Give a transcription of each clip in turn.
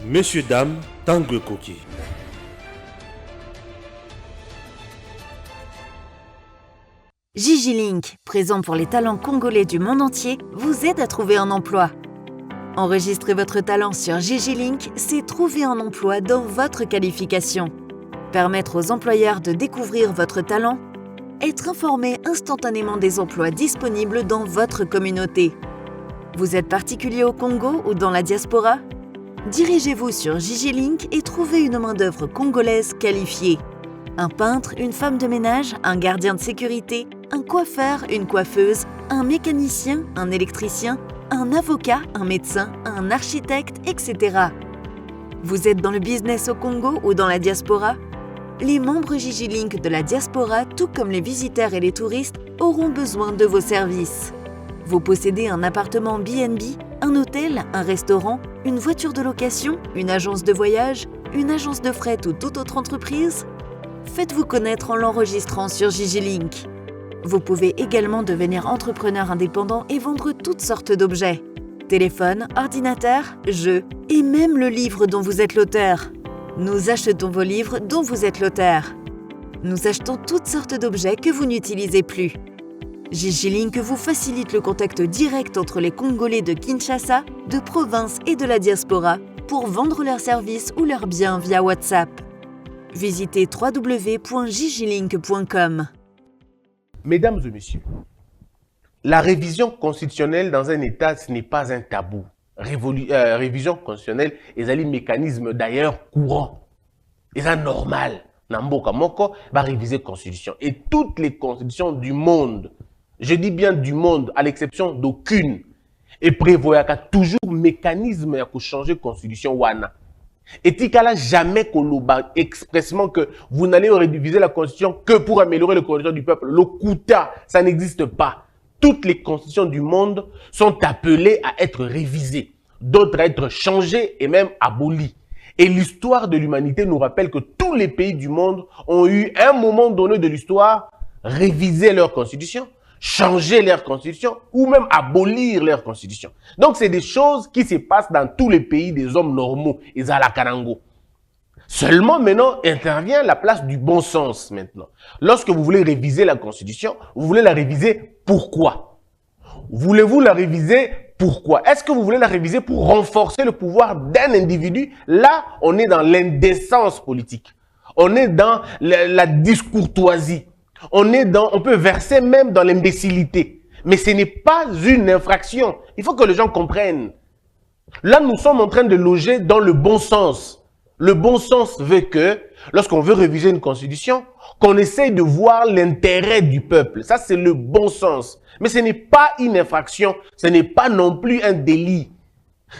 Messieurs, dames, Tangue Koki. Gigi Link, présent pour les talents congolais du monde entier, vous aide à trouver un emploi. Enregistrer votre talent sur Gigi Link, c'est trouver un emploi dans votre qualification. Permettre aux employeurs de découvrir votre talent. Être informé instantanément des emplois disponibles dans votre communauté. Vous êtes particulier au Congo ou dans la diaspora? Dirigez-vous sur Gigi Link et trouvez une main-d'œuvre congolaise qualifiée. Un peintre, une femme de ménage, un gardien de sécurité, un coiffeur, une coiffeuse, un mécanicien, un électricien, un avocat, un médecin, un architecte, etc. Vous êtes dans le business au Congo ou dans la diaspora? Les membres Gigi Link de la diaspora, tout comme les visiteurs et les touristes, auront besoin de vos services. Vous possédez un appartement B&B, un hôtel, un restaurant, une voiture de location, une agence de voyage, une agence de fret ou toute autre entreprise? Faites-vous connaître en l'enregistrant sur Gigi Link. Vous pouvez également devenir entrepreneur indépendant et vendre toutes sortes d'objets. Téléphone, ordinateur, jeux et même le livre dont vous êtes l'auteur. Nous achetons vos livres dont vous êtes l'auteur. Nous achetons toutes sortes d'objets que vous n'utilisez plus. Gigi Link vous facilite le contact direct entre les Congolais de Kinshasa, de province et de la diaspora pour vendre leurs services ou leurs biens via WhatsApp. Visitez www.gigilink.com. Mesdames et messieurs, la révision constitutionnelle dans un État, ce n'est pas un tabou. Révision constitutionnelle est un mécanisme d'ailleurs courant. C'est normal. Namboka Moko va réviser la constitution. Et toutes les constitutions du monde, je dis bien du monde, à l'exception d'aucune, et prévoit toujours un mécanisme pour changer la constitution wana. Et Tikala jamais koloba expressément que vous n'allez réviser la constitution que pour améliorer les conditions du peuple. Le Kouta, ça n'existe pas. Toutes les constitutions du monde sont appelées à être révisées, d'autres à être changées et même abolies. Et l'histoire de l'humanité nous rappelle que tous les pays du monde ont eu, à un moment donné de l'histoire, réviser leur constitution, changer leur constitution ou même abolir leur constitution. Donc, c'est des choses qui se passent dans tous les pays des hommes normaux, et à la Karango. Seulement, maintenant, intervient la place du bon sens, maintenant. Lorsque vous voulez réviser la constitution, vous voulez la réviser pourquoi? Voulez-vous la réviser pourquoi? Est-ce que vous voulez la réviser pour renforcer le pouvoir d'un individu? Là, on est dans l'indécence politique. On est dans la discourtoisie. On peut verser même dans l'imbécilité. Mais ce n'est pas une infraction. Il faut que les gens comprennent. Là, nous sommes en train de loger dans le bon sens. Le bon sens veut que, lorsqu'on veut réviser une constitution, qu'on essaye de voir l'intérêt du peuple. Ça, c'est le bon sens. Mais ce n'est pas une infraction. Ce n'est pas non plus un délit.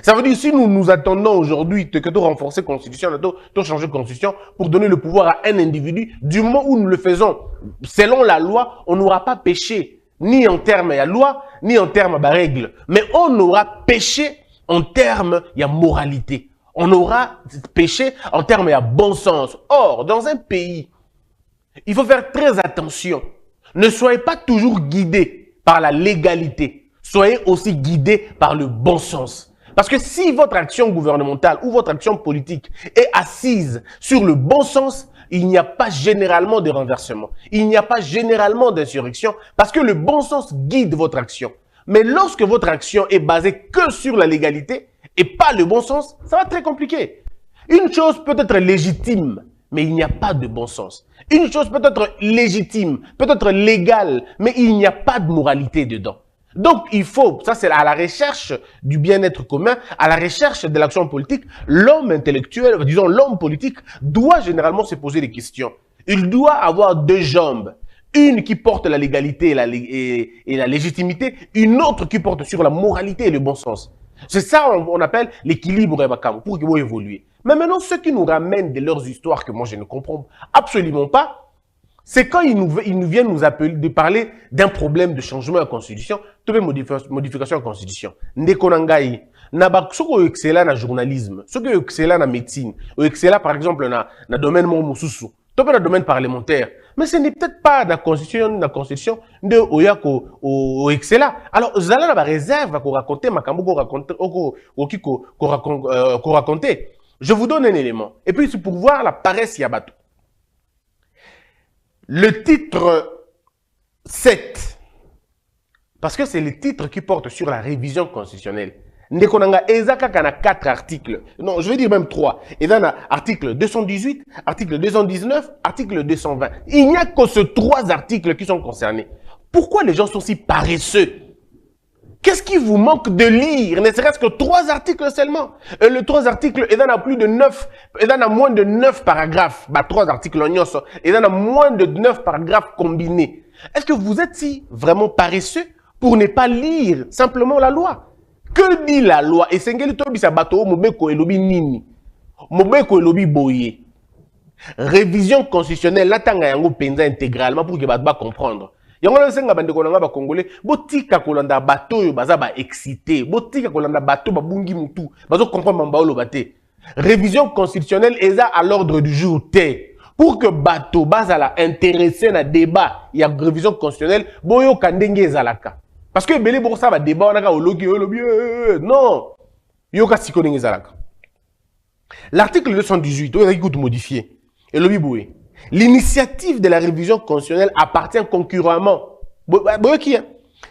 Ça veut dire, si nous nous attendons aujourd'hui que de renforcer la Constitution, de changer la Constitution pour donner le pouvoir à un individu, du moment où nous le faisons selon la loi, on n'aura pas péché, ni en termes de la loi, ni en termes de règles. Mais on aura péché en termes de moralité. On aura péché en termes de bon sens. Or, dans un pays, il faut faire très attention. Ne soyez pas toujours guidés par la légalité. Soyez aussi guidés par le bon sens. Parce que si votre action gouvernementale ou votre action politique est assise sur le bon sens, il n'y a pas généralement de renversement. Il n'y a pas généralement d'insurrection parce que le bon sens guide votre action. Mais lorsque votre action est basée que sur la légalité et pas le bon sens, ça va être très compliqué. Une chose peut être légitime, mais il n'y a pas de bon sens. Une chose peut être légitime, peut être légale, mais il n'y a pas de moralité dedans. Donc, il faut, ça c'est à la recherche du bien-être commun, à la recherche de l'action politique, l'homme intellectuel, disons l'homme politique, doit généralement se poser des questions. Il doit avoir deux jambes. Une qui porte la légalité et la légitimité, une autre qui porte sur la moralité et le bon sens. C'est ça on appelle l'équilibre pour qu'il va évoluer. Mais maintenant, ce qui nous ramène de leurs histoires que moi je ne comprends absolument pas, c'est quand ils nous viennent nous appeler, de parler d'un problème de changement de la Constitution, de modification de la Constitution. Ndekonangai, ceux qui sont excellents dans le journalisme, ceux qui sont excellents dans la médecine, ou excellents par exemple dans le domaine mosusu, dans le domaine parlementaire. Mais ce n'est peut-être pas dans la Constitution de Oyako ou excellent. Alors, vous allez avoir réserve à raconter, raconter. Je vous donne un élément. Et puis, c'est pour voir la paresse Yabato. Le titre 7, parce que c'est le titre qui porte sur la révision constitutionnelle. Ndekonanga ezaka kana 4 articles. Non, je vais dire même 3. Et dans l'article 218, article 219, article 220. Il n'y a que ces 3 articles qui sont concernés. Pourquoi les gens sont si paresseux? Qu'est-ce qui vous manque de lire? Ne serait-ce que 3 articles seulement. Et les 3 articles, il y en a plus de 9, il y en a moins de 9 paragraphes. Bah, 3 articles en nyos. Il y en a moins de 9 paragraphes combinés. Est-ce que vous êtes si vraiment paresseux pour ne pas lire simplement la loi? Que dit la loi? Et sengeli to bisa bato mobeko elobi nini? Mobeko elobi boye. Révision constitutionnelle, la tanga yango penza intégralement pour que bato ba comprendre. Yango na senga bande ko nga ba congolais, botika kolanda bato yo baza ba excité, botika kolanda bato ba bungi mutu, bazo comprendre mamba lo baté. Révision constitutionnelle eza à l'ordre du jour té. Pour que bato baza la intéressé na débat, il y a révision constitutionnelle, boyo kandenge ezalaka. Parce que belé pour ça va débat on a ologi non yoka sikoningi zalaka. L'article 218 on a écoute modifié et lobi boé. L'initiative de la révision constitutionnelle appartient concurremment.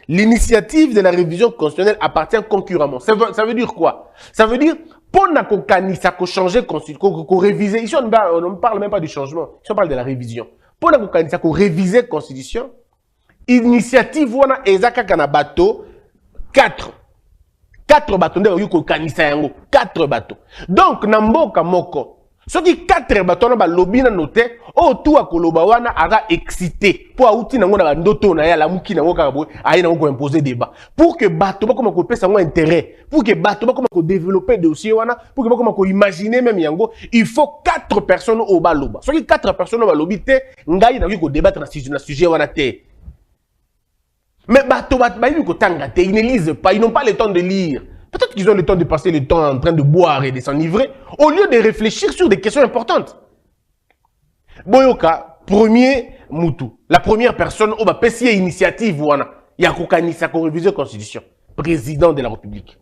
L'initiative de la révision constitutionnelle appartient concurremment. Ça veut dire quoi? Ça veut dire pour ça changer qu'on réviser. Ici on ne parle même pas du changement. Ici on parle de la révision. Pour ça qu'on réviser constitution. Initiative wana ezaka kana bateau 4 bateaux nde yuko kanisa yango 4 bateaux. Donc na mboka moko soki 4 bateaux na ba lobby na noté o tout akoloba wana aga excité po auti nango na ndoto na ya la muki nango ka boy ayi nango ko imposer débat pour que bateau ba koma ko pesa ngo intérêt pour que bateau ba koma ko développer dossier wana pour que ba koma ko imaginer même yango il faut 4 personnes au ba loba soki 4 personnes ba lobby te ngai na ko débattre na sujet wana te. Mais ils ne lisent pas, ils n'ont pas le temps de lire. Peut-être qu'ils ont le temps de passer le temps en train de boire et de s'enivrer, au lieu de réfléchir sur des questions importantes. Boyoka, premier Moutou, la première personne, on va passer initiative, il y a Kokanisa qui réviser la Constitution. Président de la République.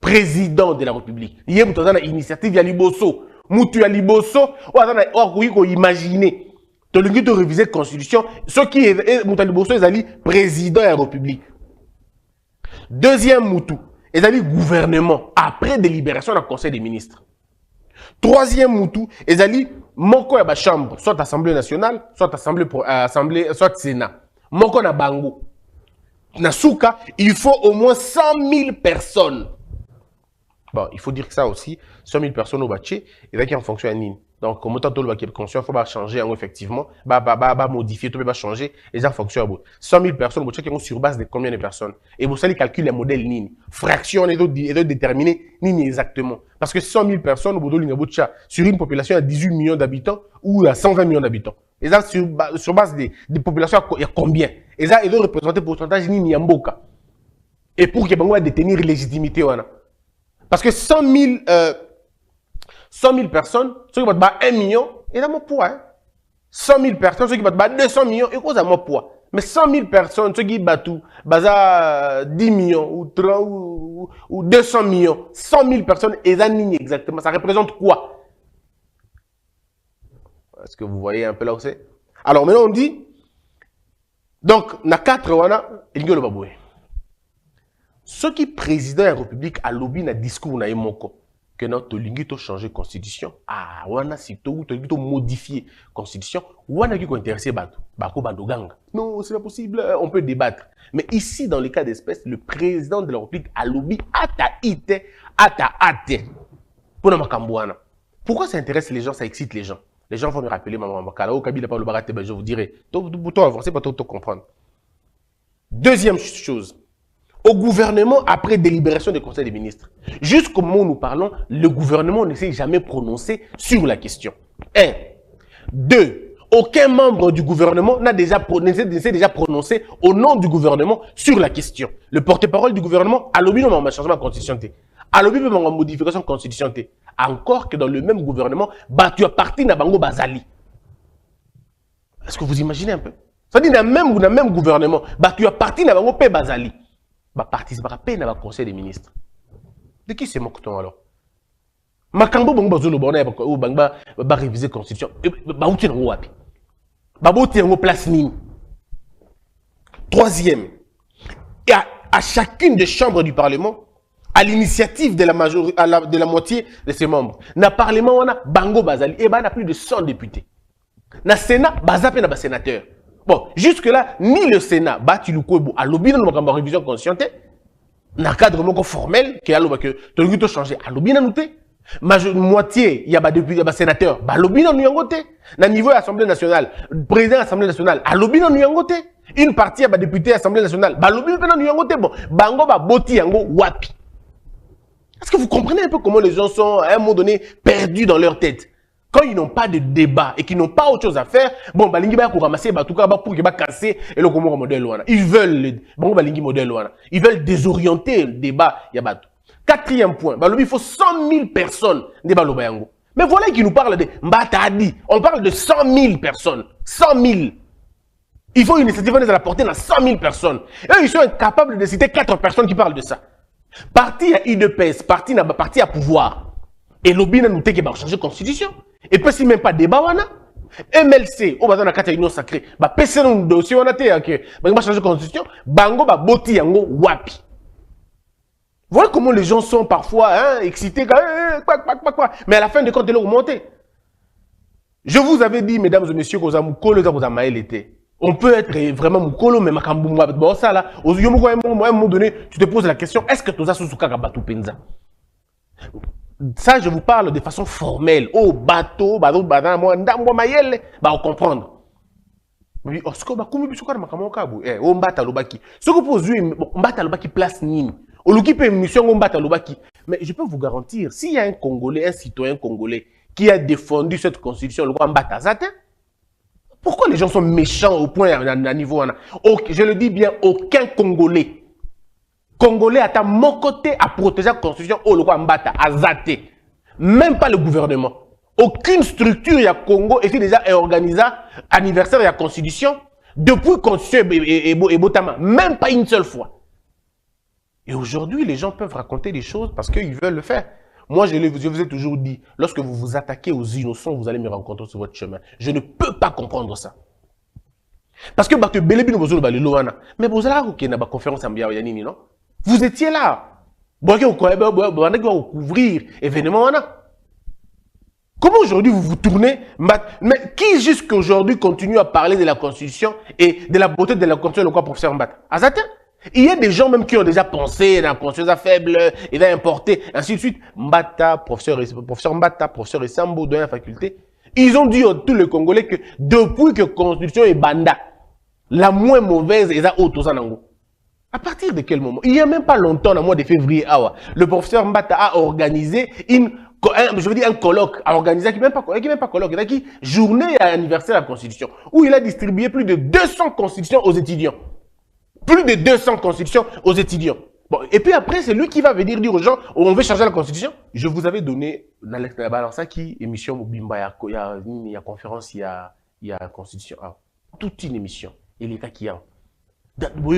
Président de la République. Il y a une initiative, il y a Liboso. Moutou, il y a Liboso, on va imaginer. Tu as réviser la Constitution. Ce qui est Moutaliboso, ils président de la République. Deuxième Moutou, ils ont gouvernement après délibération du Conseil des ministres. Troisième Moutou, ils ont moko ya ba chambre, soit Assemblée nationale, soit Assemblée, soit Sénat. Moko na bango. Na souka, il faut au moins 100 000 personnes. Bon, il faut dire que ça aussi, 100 000 personnes au bâti, et là qui en fonction à Nîmes. Donc, comme autant de le conscient, il faut changer effectivement, modifier, tout va changer, et ça fonctionne. 100 000 personnes, vous checkez sur base de combien de personnes. Et vous allez calculer les modèles NIN. Fraction et d'autres déterminer NIN exactement. Parce que 100 000 personnes, sur une population à 18 millions d'habitants ou à 120 millions d'habitants. Et ça, sur base des populations, il y a combien? Et ça, ils doivent représenter le pourcentage NIN Yamboka. Et pour que vous détenir légitimité, parce que 100 000 personnes, ceux qui vont 1 million, et là, mon poids. 100 000 personnes, ceux qui vont 200 millions, et quoi, ça, mon poids. Mais 100 000 personnes, ceux qui battent 10 millions, ou 30, ou 200 millions, 100 000 personnes, et ça, exactement, ça représente quoi? Est-ce que vous voyez un peu là où c'est? Alors, maintenant, on dit, donc, na 4 wana, il y a le baboué. Ceux qui président de la République à lobby na discours na yemoko que notre lingito changer constitution ah wana sito to lingito modifier constitution wana qui ko intéresser bato bako bandoganga non c'est pas possible on peut débattre mais ici dans le cas d'espèce le président de la République à lobby ata pour makambo wana pourquoi ça intéresse les gens ça excite les gens vont me rappeler maman makala au kabila pas le barate ben je vous dirai tout avancer pas tout comprendre. Deuxième chose, au gouvernement, après délibération du Conseil des ministres, jusqu'au moment où nous parlons, le gouvernement ne s'est jamais prononcé sur la question. 1. 2. Aucun membre du gouvernement ne s'est déjà prononcé au nom du gouvernement sur la question. Le porte-parole du gouvernement a lobby non changement de constitution. A lobby même en modification de constitution. Encore que dans le même gouvernement, tu as parti na bango bazali. Est-ce que vous imaginez un peu? Ça dit dans le même gouvernement, tu as parti na bango pe bazali. Participer à peine au Conseil des ministres. De qui c'est moque-t-on alors? Makambo bongo bazolo bona ou bangba ba réviser constitution. Ba outi nango wapi. Ba boti nango place nini. Troisième, et à chacune des chambres du Parlement, à l'initiative de la moitié de ses membres. Na Parlement on a bango bazali et ben a plus de 100 députés. Na Sénat bazape na ba sénateur. Bon, jusque là ni le Sénat bati lukobo a lobby dans la révision constitutionnelle. Na cadre moko formel qui a loba que to changer a lobby na nouté. Moitié, il y a des députés, des sénateurs, bah lobby dans Nuyangote. Na niveau de l'Assemblée nationale, président de l'Assemblée nationale, à lobby dans Nuyangote. Une partie, bah député de l'Assemblée nationale, bah lobby dans Nuyangote. Bon, bango bah boti yango wapi. Est-ce que vous comprenez un peu comment les gens sont à un moment donné perdus dans leur tête? Quand ils n'ont pas de débat et qu'ils n'ont pas autre chose à faire, bon, bah lingi bah pour ramasser, bah tout cas bah pour qu'ils bah casser et le comment modèle wana. Ils veulent, bon bah lingi modèle wana. Ils veulent désorienter le débat, y'a quatrième point, il faut 100 000 personnes. Mais voilà qui nous parle de Mbatadi. On parle de 100 000 personnes. 100 000. Il faut une initiative à la portée dans 100 000 personnes. Et ils sont incapables de citer 4 personnes qui parlent de ça. Parti à IDPS, parti à pouvoir. Et lobby n'a noté qu'il va changer la constitution. Et puis si même pas débat, MLC, on va dans la carte union sacrée. PC dans le dossier, on a été, va changer la constitution. Bango, boti yango, wapi. Voilà comment les gens sont parfois excités. Mais à la fin de compte, ils ont remonté. Je vous avais dit, mesdames et messieurs, que vous avez été. On peut être vraiment moukolo, mais bon, ça là, à un moment donné, tu te poses la question, est-ce que tu as sous penza? Ça, je vous parle de façon formelle. Oh, bateau, on comprendre. Oui, ce que on mbata lobaki. Ce que vous posez, mbata lobaki place nini. Mais je peux vous garantir, s'il y a un Congolais, un citoyen congolais qui a défendu cette constitution, le roi Mbata Zate, pourquoi les gens sont méchants au point à niveau? Je le dis bien, aucun Congolais. Congolais à mon côté à protéger la constitution au roi Mbata Zate. Même pas le gouvernement. Aucune structure il y a Congo et déjà organisé anniversaire de la constitution depuis constitution et Botama. Même pas une seule fois. Et aujourd'hui, les gens peuvent raconter des choses parce qu'ils veulent le faire. Moi, je vous ai toujours dit, lorsque vous vous attaquez aux innocents, vous allez me rencontrer sur votre chemin. Je ne peux pas comprendre ça. Parce que mais vous avez une conférence en Biaoyanini, non? Vous étiez là. Vous allez couvrir l'événement. Comment aujourd'hui vous vous tournez? Mais qui jusqu'à aujourd'hui continue à parler de la Constitution et de la beauté de la Constitution, le quoi, professeur Mbata? Azate? Il y a des gens même qui ont déjà pensé dans la conscience faible, il va importer, ainsi de suite. Mbata, professeur Mbata, professeur Sambo de la faculté. Ils ont dit à tous les Congolais que depuis que la Constitution est banda, la moins mauvaise est à Otozanango. À partir de quel moment? Il n'y a même pas longtemps, au mois de février, le professeur Mbata a organisé un colloque, qui même pas colloque, qui journée à l'anniversaire de la Constitution, où il a distribué plus de 200 constitutions aux étudiants. Plus de 200 constitutions aux étudiants. Bon, et puis après, c'est lui qui va venir dire aux gens, on veut changer la constitution. Je vous avais donné, dans la émission, il y a conférence, il y a constitution. Toute une émission. Et l'État qui a.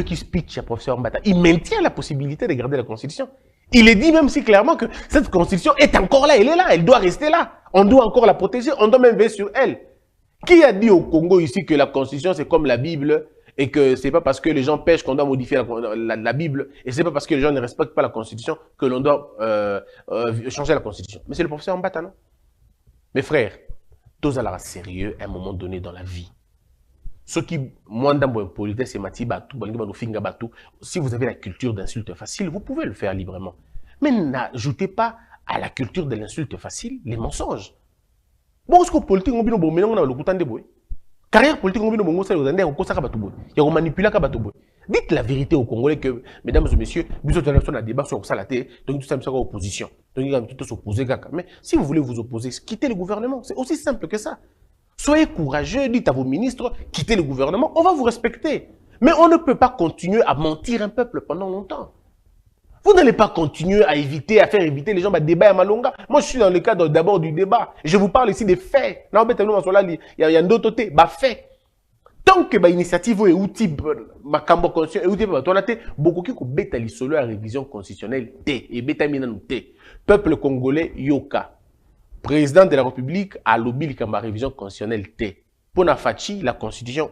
Qui speech, professeur Mbata, il maintient la possibilité de garder la constitution. Il est dit même si clairement que cette constitution est encore là, elle est là, elle doit rester là. On doit encore la protéger, on doit même veiller sur elle. Qui a dit au Congo ici que la constitution c'est comme la Bible? Et que c'est pas parce que les gens pêchent qu'on doit modifier la Bible, et c'est pas parce que les gens ne respectent pas la Constitution que l'on doit changer la Constitution. Mais c'est le professeur Mbata, non? Mes frères, tous à la sérieux à un moment donné dans la vie. Ceux qui, moi, dans mon politesse, c'est Mati Batou, Finga Batou, si vous avez la culture d'insulte facile, vous pouvez le faire librement. Mais n'ajoutez pas à la culture de l'insulte facile les mensonges. Bon, ce que politique, on a le coutan de boy. Carrière politique, on a manipulé. Dites la vérité aux Congolais que, mesdames et messieurs, vous avez un débat sur ça, la télé, donc tout ça, c'est opposition. Donc, il y a tout s'opposer. Mais si vous voulez vous opposer, quittez le gouvernement. C'est aussi simple que ça. Soyez courageux, dites à vos ministres, quittez le gouvernement, on va vous respecter. Mais on ne peut pas continuer à mentir un peuple pendant longtemps. Vous n'allez pas continuer à faire éviter les gens à débat à Malonga. Moi, je suis dans le cadre d'abord du débat. Je vous parle ici des faits. Il y a d'autres côtés, faits. Tant que l'initiative est outil, beaucoup qui bêta l'isolo à révision constitutionnelle et bêta minanu. Peuple congolais, yoka. président de la République a lobby la révision constitutionnelle T. Pour la Fachi, la constitution,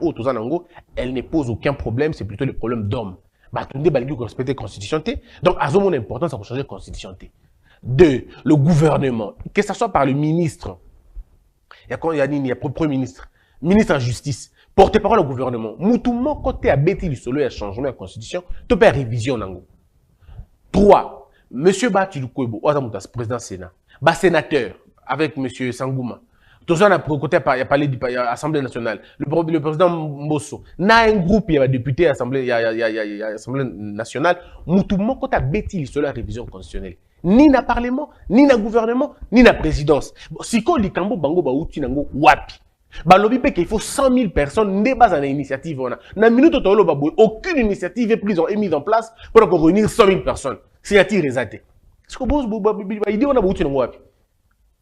elle ne pose aucun problème, c'est plutôt le problème d'homme. Bah, tout le monde respecter la constitution T. Donc, à mon importance, ça va changer la constitution T. 2. Le gouvernement, que ce soit par le ministre, il y a premier ministre, ministre de la justice, porte-parole au gouvernement, moutoumon côté à bêti du solo et à changement de la constitution, tu peux révision nango. 3. Monsieur Bati Lukwebo, président Sénat, bah sénateur, avec monsieur Sangouma. Tout ça, on a côté à parler de l'Assemblée nationale. Le président Mbosso. Na un groupe, il y a des députés à l'Assemblée nationale. Moutoumon côté à bêti sur la révision constitutionnelle. Ni na parlement, ni na gouvernement, ni na présidence. Si ko likambo bango ba uti nango wapi. Ba lobi pe qu'il faut 100 000 personnes ne bas en initiative on a. Na minute tolo ba boy, aucune initiative est mise en place pour réunir 100 000 personnes. Signature résaté. Est-ce que boss ba idée on a ba uti nango wapi.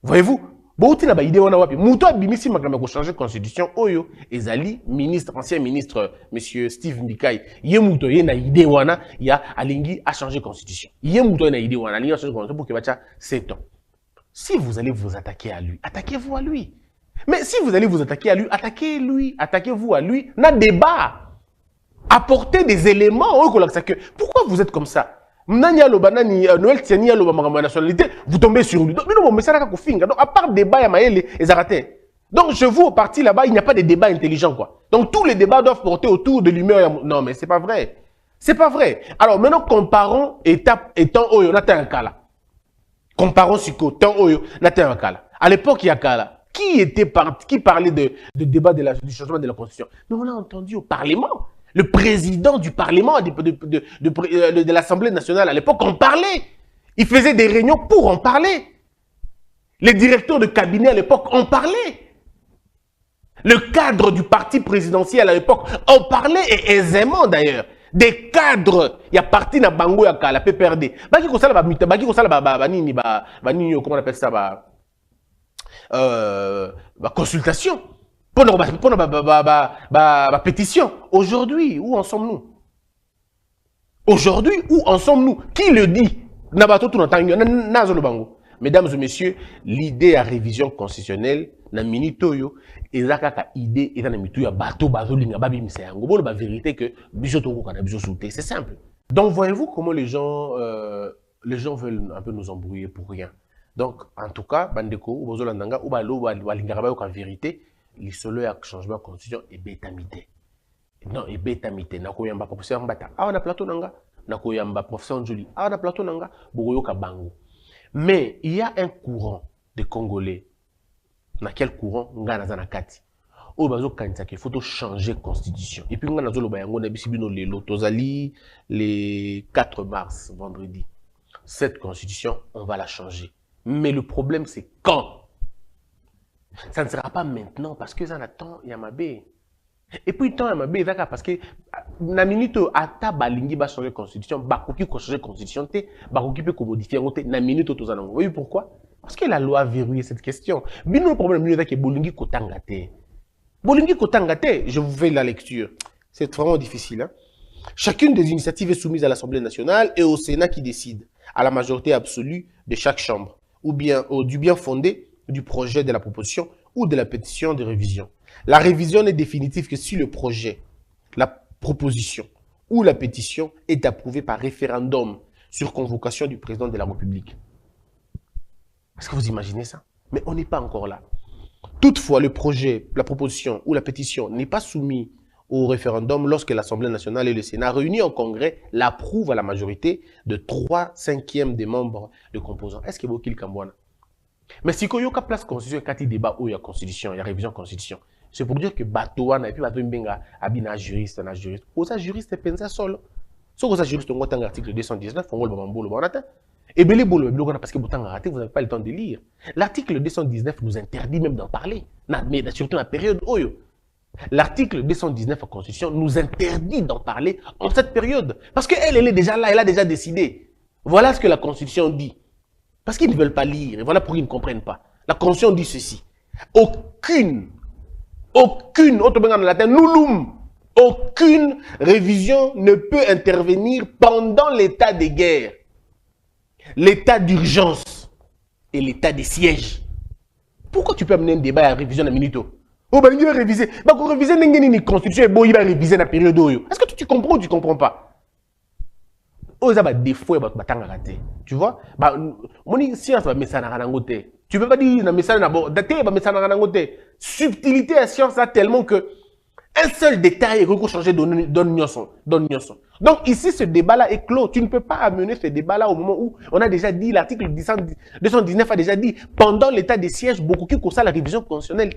Voyez-vous? Bouti na ba idée on a wapi. Mouto abimisi makama ko changer constitution oyo ezali ministre ancien ministre monsieur Steve Mbikai. Ye mouto ye na idée wana ya alingi a changer constitution. Ye mouto ye na idée wana alingi a changer constitution pour que bacha 7 ans. Si vous allez vous attaquer à lui, attaquez-vous à lui. Mais si vous allez vous attaquer à lui, attaquez-vous à lui. Na débat. Apportez des éléments. Pourquoi vous êtes comme ça? Noël Tiani la nationalité, vous tombez sur lui. Donc, à part débat, donc je vous au parti là-bas, il n'y a pas de débat intelligent quoi. Donc tous les débats doivent porter autour de l'humeur. Non mais c'est pas vrai. C'est pas vrai. Alors maintenant comparons étape et temps oyo nata un cas là. Comparons Siko temps oyo nata un cas là. À l'époque il y a cas là. Qui parlait de débat du changement de la constitution? Mais on l'a entendu au Parlement. Le président du Parlement, de l'Assemblée nationale à l'époque, en parlait. Il faisait des réunions pour en parler. Les directeurs de cabinet à l'époque en parlaient. Le cadre du parti présidentiel à l'époque en parlait, et aisément d'ailleurs. Des cadres, il y a parti na bango ya la PPRD. Comment on appelle ça? Consultation. Pour la pétition. Aujourd'hui, où en sommes-nous? Aujourd'hui, où en sommes-nous? Qui le dit? Mesdames et messieurs, l'idée à révision constitutionnelle, na minitoyo, ezakaka idée et na minitoyo bateau bazolinga babi misayango. Bon, la vérité que c'est simple. Donc, voyez-vous comment les gens veulent un peu nous embrouiller pour rien. Donc, en tout cas, bandeko, ou bozolandanga, ou balo, walingarabayo en vérité, les solo ya changement de constitution et bétamité. Non, et bétamité. Nako yamba professeur Mbata. Ah, on a plateau nanga. Nako yamba professeur Njoli. Ah, on a plateau nanga. Bogoyo kabango. Mais il y a un courant de Congolais. Dans quel courant? Nga na kati. O bazo kanisa qu'il faut changer constitution. Et puis nga na zolo bayango na bisibino lelo tozali le 4 mars vendredi. Cette constitution, on va la changer. Mais le problème c'est quand? Ça ne sera pas maintenant parce que ça attend Yamabé. Et puis tant Yamabé parce que na minute ata balingi ba changer constitution, bakoki ko changer constitution té, bakoki peut modifier ngoté na minute to zanango. Vous voyez pourquoi? Parce que la loi a verrouillé cette question. Bino le problème minute que bolingi kotanga té. Bolingi kotanga té, je vous fais la lecture. C'est vraiment difficile hein. Chacune des initiatives est soumise à l'Assemblée nationale et au Sénat qui décide à la majorité absolue de chaque chambre ou bien du bien fondé du projet de la proposition ou de la pétition de révision. La révision n'est définitive que si le projet, la proposition ou la pétition est approuvé par référendum sur convocation du président de la République. Est-ce que vous imaginez ça? Mais on n'est pas encore là. Toutefois, le projet, la proposition ou la pétition n'est pas soumis au référendum lorsque l'Assemblée nationale et le Sénat réunis en congrès l'approuvent à la majorité de 3/5 des membres de composants. Est-ce que vous avez Kambouana? Mais si il y a une place constitution, quand il débat où il y a constitution, il y a révision constitution, c'est pour dire que Batouana et puis Batou Mbenga abina juriste, na juriste. Osa juriste pense solo. So osa juriste on voit l'article 219, on voit le bambou le bonata. Et belé bolo parce que vous n'avez pas le temps de lire. L'article 219 nous interdit même d'en parler. Mais surtout dans la période Oyo. L'article 219 de la Constitution nous interdit d'en parler en cette période. Parce qu'elle est déjà là, elle a déjà décidé. Voilà ce que la Constitution dit. Parce qu'ils ne veulent pas lire, et voilà pourquoi ils ne comprennent pas. La Constitution dit ceci. Aucune révision ne peut intervenir pendant l'état de guerre, l'état d'urgence et l'état de siège. Pourquoi tu peux amener un débat à la révision de Minito? Oh, ben, il va réviser. Bah, qu'on réviser une constitution, bon, il va réviser la période. Est-ce que tu comprends ou tu comprends pas? Oh, ça va défaut, tu vois? Bah, mon science va mettre ça dans la côté. Tu peux pas dire, dans message d'abord, daté, va mettre ça dans la côté. Subtilité à science, là, tellement que un seul détail est changer donne Nyonson. Donc ici, ce débat-là est clos. Tu ne peux pas amener ce débat-là au moment où on a déjà dit, l'article 219 a déjà dit, pendant l'état de siège, beaucoup qui concerne la révision constitutionnelle.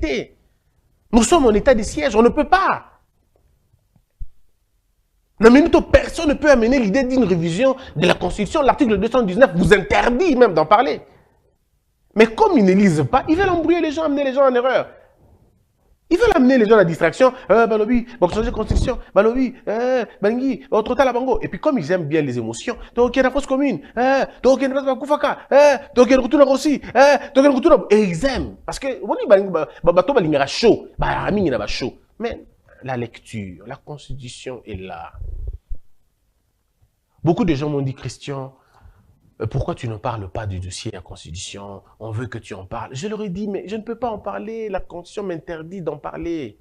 Nous sommes en état de siège, on ne peut pas. Dans minute, personne ne peut amener l'idée d'une révision de la Constitution. L'article 219 vous interdit même d'en parler. Mais comme ils ne lisent pas, ils veulent embrouiller les gens, amener les gens en erreur. Ils veulent amener les gens à la distraction. Balobi, bon, changer de constitution. Balobi, Bangui, autre la bango. Et puis, comme ils aiment bien les émotions, donc il y a la fausse commune. Donc il y a la koufaka. Donc il y a le retour aussi. Donc il y a le retour. Et ils aiment. Parce que, on dit, bateau, il y a chaud. Il y a chaud. Mais la lecture, la constitution est là. Beaucoup de gens m'ont dit, Christian, pourquoi tu ne parles pas du dossier à la Constitution? On veut que tu en parles. Je leur ai dit, mais je ne peux pas en parler. La Constitution m'interdit d'en parler.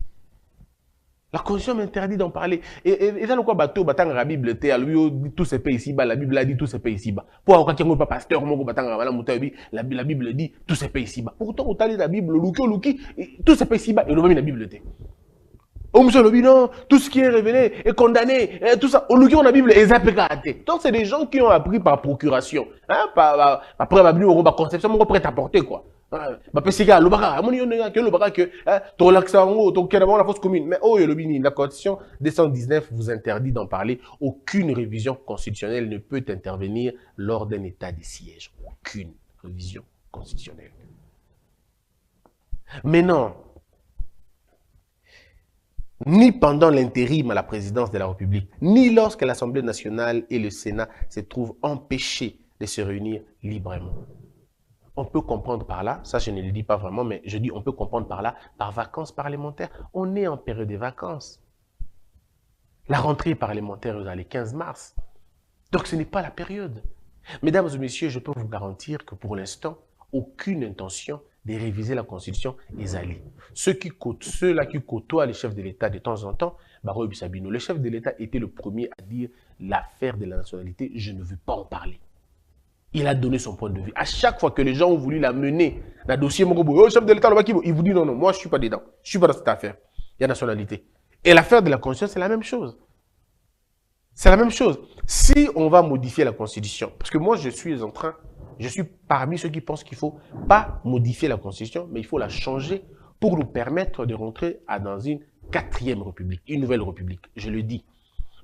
La Constitution m'interdit d'en parler. Et ça, le quoi, bateau, batang la Bible, lui, tout se paye ici-bas. La Bible a dit, tout se paye ici-bas. Pour quand il n'y a pas pasteur, la Bible dit, tout se paye ici-bas. Pourtant, on t'a dit la Bible, tout se paye ici-bas. Et le même, la Bible dit. Oh, monsieur Lobi, non, tout ce qui est révélé est condamné, tout ça. Au Luki, on a Bible, et donc, c'est des gens qui ont appris par procuration. Hein, après, ma Bible, on va conception, on va prêt à porter, quoi. Bah, parce que, le baka, ton l'accent, ton kénaban, la fausse commune. Mais, oh, Lobi, la Constitution 219 vous interdit d'en parler. Aucune révision constitutionnelle ne peut intervenir lors d'un état de siège. Aucune révision constitutionnelle. Mais non. Ni pendant l'intérim à la présidence de la République, ni lorsque l'Assemblée nationale et le Sénat se trouvent empêchés de se réunir librement. On peut comprendre par là, ça je ne le dis pas vraiment, mais je dis on peut comprendre par là, par vacances parlementaires. On est en période de vacances. La rentrée parlementaire est le 15 mars. Donc ce n'est pas la période. Mesdames et messieurs, je peux vous garantir que pour l'instant, aucune intention de réviser la Constitution est allée. Ceux-là qui côtoient les chefs de l'État de temps en temps, Baro Bissabino, le chef de l'État était le premier à dire l'affaire de la nationalité, je ne veux pas en parler. Il a donné son point de vue. À chaque fois que les gens ont voulu la mener dans le dossier, oh, chef de l'État, il vous dit non, moi je ne suis pas dedans. Je ne suis pas dans cette affaire. Il y a nationalité. Et l'affaire de la Constitution, c'est la même chose. C'est la même chose. Si on va modifier la Constitution, parce que moi je suis parmi ceux qui pensent qu'il ne faut pas modifier la Constitution, mais il faut la changer pour nous permettre de rentrer dans une 4e République, une nouvelle République. Je le dis.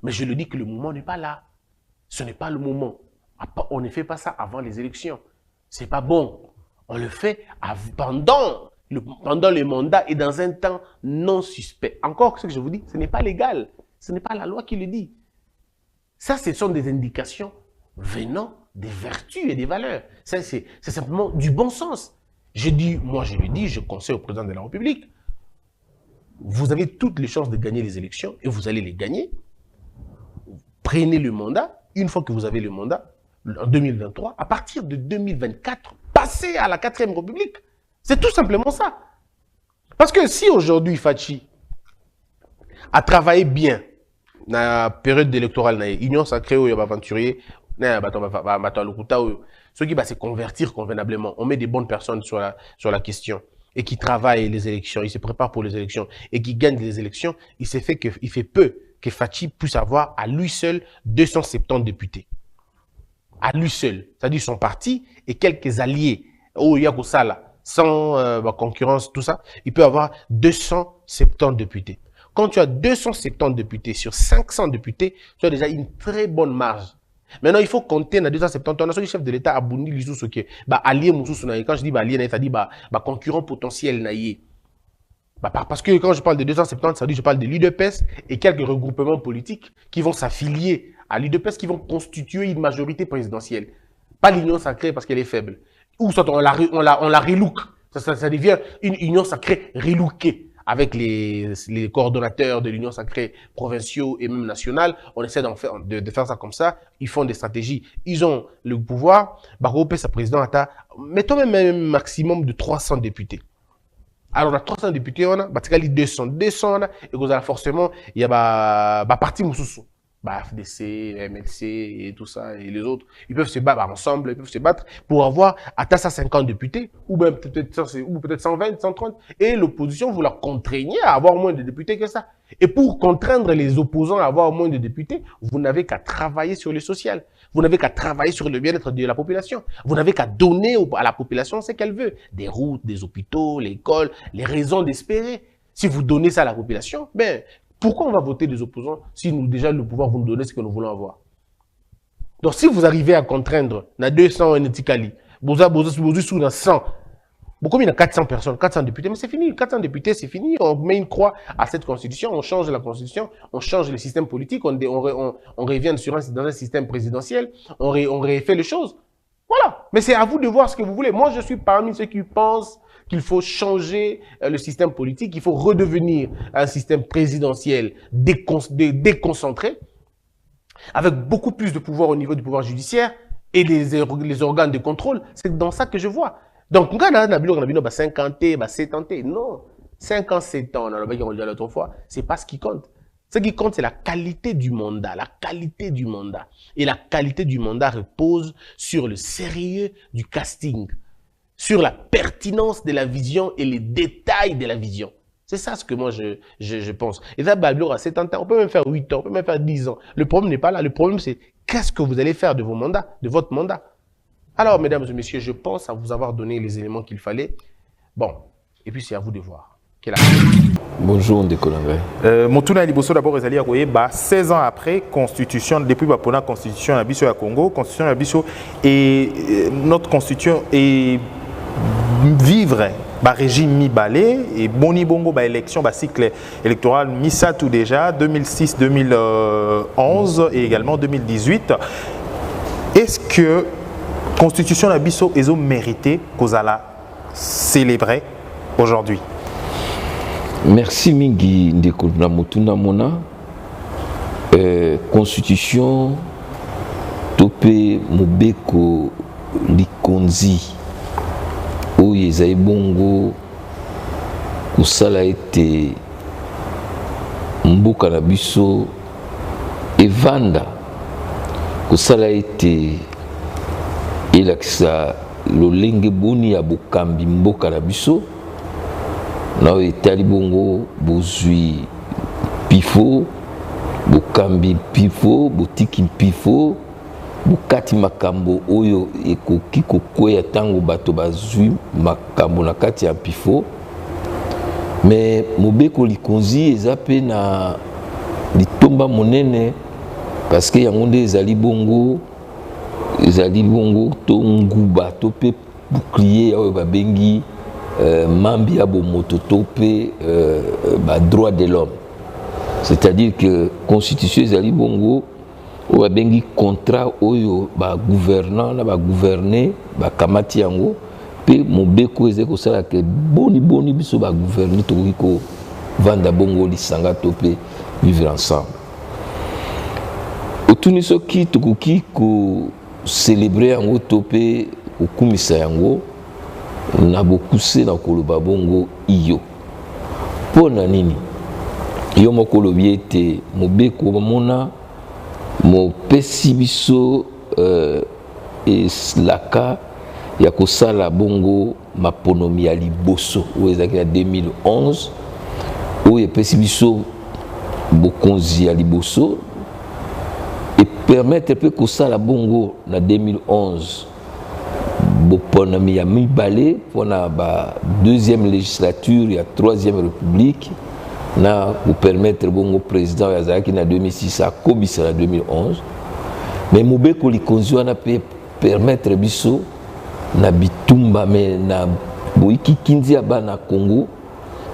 Mais je le dis que le moment n'est pas là. Ce n'est pas le moment. On ne fait pas ça avant les élections. Ce n'est pas bon. On le fait pendant le mandat et dans un temps non suspect. Encore ce que je vous dis, ce n'est pas légal. Ce n'est pas la loi qui le dit. Ça, ce sont des indications venant des vertus et des valeurs. Ça, c'est simplement du bon sens. Je le dis, je conseille au président de la République, vous avez toutes les chances de gagner les élections et vous allez les gagner. Prenez le mandat. Une fois que vous avez le mandat, en 2023, à partir de 2024, passez à la 4e République. C'est tout simplement ça. Parce que si aujourd'hui, Fachi a travaillé bien dans la période électorale, Union sacrée où il y a aventurier, ceux qui vont se convertir convenablement, on met des bonnes personnes sur la question et qui travaillent les élections, ils se préparent pour les élections et qui gagnent les élections, il fait peu que Fachi puisse avoir à lui seul 270 députés. À lui seul, c'est-à-dire son parti et quelques alliés, sans concurrence, tout ça, il peut avoir 270 députés. Quand tu as 270 députés sur 500 députés, tu as déjà une très bonne marge. Maintenant, il faut compter dans 270. On a le chef de l'État a bondi les sous que allié quand je dis allié, ça dit concurrent potentiel naïe. Parce que quand je parle de 270, ça dit je parle de l'UDPS et quelques regroupements politiques qui vont s'affilier à l'UDPS, qui vont constituer une majorité présidentielle. Pas l'union sacrée parce qu'elle est faible. Ou soit on la relook. Ça devient une union sacrée relookée. Avec les coordonnateurs de l'Union sacrée provinciaux et même nationales, on essaie de faire ça comme ça. Ils font des stratégies. Ils ont le pouvoir. Barreau sa président mettons même un maximum de 300 députés. Alors, on a 300 députés, on a, batikali 200, et vous avez forcément, il y a parti Moussoussou. FDC, MLC et tout ça, et les autres, ils peuvent se battre ensemble, ils peuvent se battre pour avoir atteint 150 députés, ou peut-être 120, 130, et l'opposition, vous la contraignez à avoir moins de députés que ça. Et pour contraindre les opposants à avoir moins de députés, vous n'avez qu'à travailler sur le social. Vous n'avez qu'à travailler sur le bien-être de la population. Vous n'avez qu'à donner à la population ce qu'elle veut. Des routes, des hôpitaux, l'école, les raisons d'espérer. Si vous donnez ça à la population, pourquoi on va voter des opposants si nous, déjà, le pouvoir, vous nous donnez ce que nous voulons avoir? Donc, si vous arrivez à contraindre, na 200 en Etikali, vous avez sous 100, comme il y a 400 personnes, 400 députés, mais c'est fini. 400 députés, c'est fini. On met une croix à cette constitution, on change la constitution, on change le système politique, on revient dans un système présidentiel, on refait les choses. Voilà. Mais c'est à vous de voir ce que vous voulez. Moi, je suis parmi ceux qui pensent qu'il faut changer le système politique, qu'il faut redevenir un système présidentiel déconcentré, avec beaucoup plus de pouvoir au niveau du pouvoir judiciaire et les organes de contrôle. C'est dans ça que je vois. Donc, on a 50, 70, non. 5 ans, 7 ans, on a dit l'autre fois, c'est pas ce qui compte. Ce qui compte, c'est la qualité du mandat, la qualité du mandat. Et la qualité du mandat repose sur le sérieux du casting, sur la pertinence de la vision et les détails de la vision. C'est ça ce que moi je pense. Et ça, à 7 ans, on peut même faire 8 ans, on peut même faire 10 ans. Le problème n'est pas là. Le problème, c'est qu'est-ce que vous allez faire de vos mandats, de votre mandat. Alors, mesdames et messieurs, je pense à vous avoir donné les éléments qu'il fallait. Bon, et puis c'est à vous de voir. Bonjour, Ndekolanga. Motuna Liboso d'abord, Ezali Akoye, 16 ans après, constitution, depuis la constitution à Bisso à Congo, constitution à Bisso, et notre constitution est vivre régime mi-balé, et boni bongo, élection, cycle électoral, mi-ça tout déjà, 2006, 2011 et également 2018. Est-ce que constitution à Bisso est mérité qu'on a célébré aujourd'hui? Merci mingi ndeko na motuna mona constitution topé mobeko likonzi oyo ezali bongo kosala ete mboka na biso evanda kosala ete elakisa lolenge boni ya bokambi mboka na biso na etali bongo bozwi pifo bokambi pifo botiki pifo bokati makambo oyo ekoki kokwea tango bato bazwi makambo na kati ya pifo mais mobeko likonzi eza pe na litomba monene parce que yango nde ezali bongo to nguba to pe bouclier oyo babengi mambi ya bomoto to pe droit de l'homme, c'est-à-dire que constitution ezali bongo oyo babengi contrat oyo gouvernant na gouverner bakamati yango pe mobeko ezali kosala ke boni biso gouverner tokoki kovanda bongo lisanga to pe vivre ensemble. Otuni soki tokoki kocélébrer yango to pe kokumisa yango na bokuse na koloba bongo iyo pona nini yo moko lobi ete mobeko bamona mopesi biso eslaka ya kosala bongo maponomi ya liboso oyo ezalaki na 2011 oyo epesi biso bokonzi ya liboso epermettre mpe kosala bongo na 2011 boponomi ya mibale mpona deuxième législature ya troisième république na permettre bongo président yazalaki na 2006 akobisa na 2011 mais mobeko likonzi wana pe permettre biso na bitumba me na boyiki kinzi ya bana Congo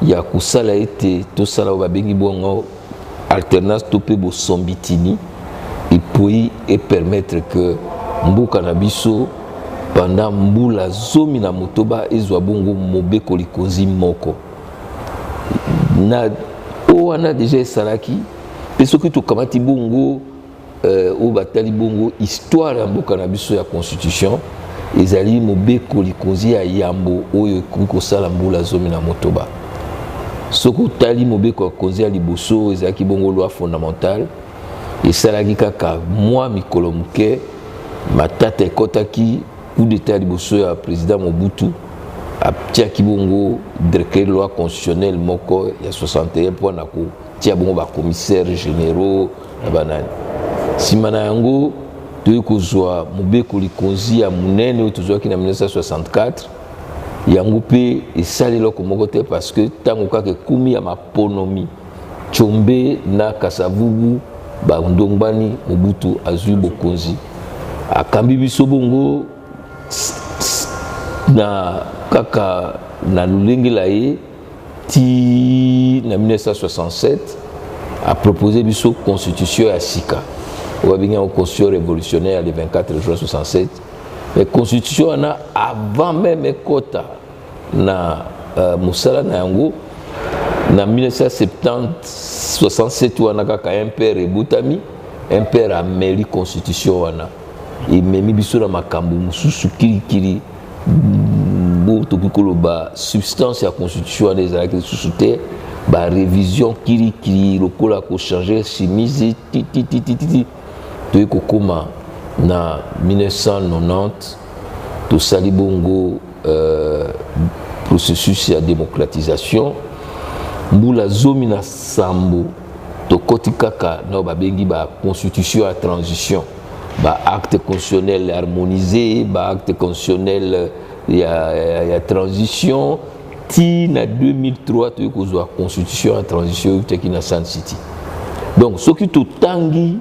ya kosala ete tosala oyo babengi bongo alternance to pe bosombitini et permettre que mboka na biso pendant mbula zomi na motoba ezwa bongo mobeko likonzi moko na wana déjà esalaki pe soki tokamati bongo oyo batali bongo histoire ya mboka na biso ya constitution ezali mobeko likonzi ya yambo oyo ekoki kosala mbula zomi na motoba. Soki otali mobeko ya konzi ya liboso ezalaki bongo loi fondamentale esalaki kaka mwa mikolo moke matata ekotaki coup d'état liboso ya président Mobutu atiaki bongo directeur loi constitutionnelle moko ya 61 mpona kotia bongo bacommissaire généraux na banani. Nsima na yango toyei kozwa mobeko likonzi ya monene oyo tozwaki na 1964 yango mpe esali eloko moko te parce que ntango kaka ekumi ya maponomi Tshombe na Kasavubu bandongbani Mobutu azwi bokonzi akambi biso bongo na kaka na lulengela ye ti na 1967 a proposé biso constitution ya sika obabengi yango constitution révolutionnaire le 24 juin 67 mais constitution wana avant même ekota na mosala na yango na 1967 wana kaka un père ebutami un père ameli constitution wana ememi biso na makambo mosusu kirikiri bo tokoki koloba substance ya constitution wana ezalaki lisusu te barévision kirikiri lokola kochange chemise tititititi toyei kokóma na 1990 tosali bongo processus ya démocratisation mbula zomi na sambo tokoti kaka na babengi constitution ya transition acte constitutionnel harmonisé acte constitutionnel ya transition ti na 2003 toyei kozwa constitution ya transition eutaki na Sun City. Donc soki totangi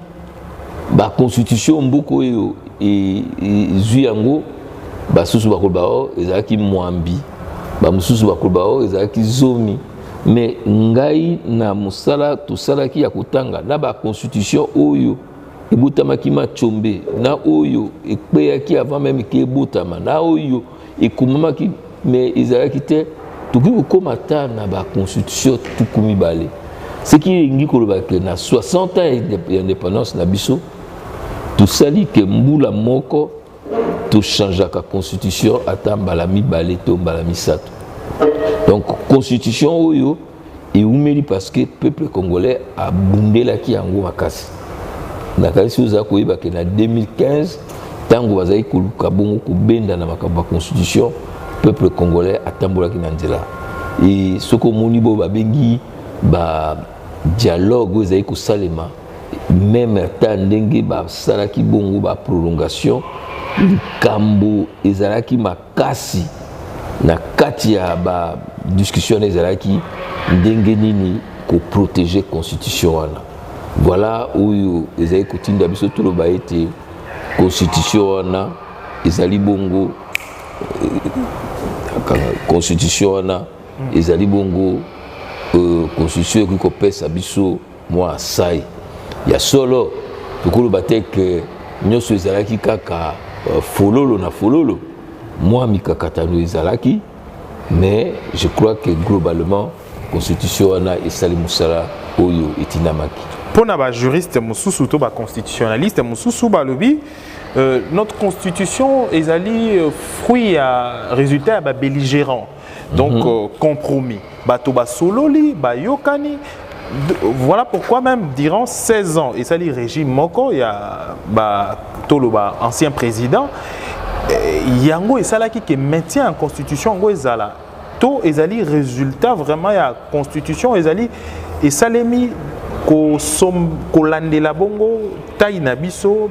constitution mbuku oyo ezwi yango basusu bakoloba o ezalaki mwambi bamosusu bakoloba o ezalaki zomi mais ngai na mosala tosalaki ya kotanga na baconstitution oyo ebotamaki Tshombe na oyo ekpeyaki avant même ke ebotama na oyo ekomamaki mais ezalaki te tokoki kokóma ta na baconstitution tuku mibale seki elingi koloba ke na 60 ans ya indépendance na biso tosali ke mbula moko tochangeaka constitution ata mbala mibale to mbala misato. Donc constitution oyo eumeli parce que peuple congolais abundelaki yango makasi nakanisi oza koyeba ke na 2015 ntango bazali koluka bongo kobenda na makambo ya constitution peuple congolais atambolaki na nzela e soki omoni bo babengi dialogue oyo ezali kosalema même ata ndenge basalaki bongo prolongation likambo ezalaki makasi na kati ya discussion ezalaki ndenge nini koprotéger constitution wana. Voilà oyo ezali kotinda biso toloba ete constitution wana ezali bongo constitution wana ezali bongo constitution ekoki kopesa biso mwa sai ya solo tokoloba te ke nyonso ezalaki kaka fololo na fololo mwa mikakatano ezalaki mais je crois que globalement constitution wana esali mosala oyo etinamaki. Pona ba juriste mosusu to ba constitutionnaliste mosusu ba lobi notre constitution ezali fruit à résultat ba belligérant donc compromis bato ba sololi ba yokani. Voilà pourquoi même durant 16 ans ezali régime moko ya ba toloba ancien président yango esalaki ke maintien en constitution ngo ezala to ezali résultat vraiment ya constitution ezali esalemi kolandela bongo taille na biso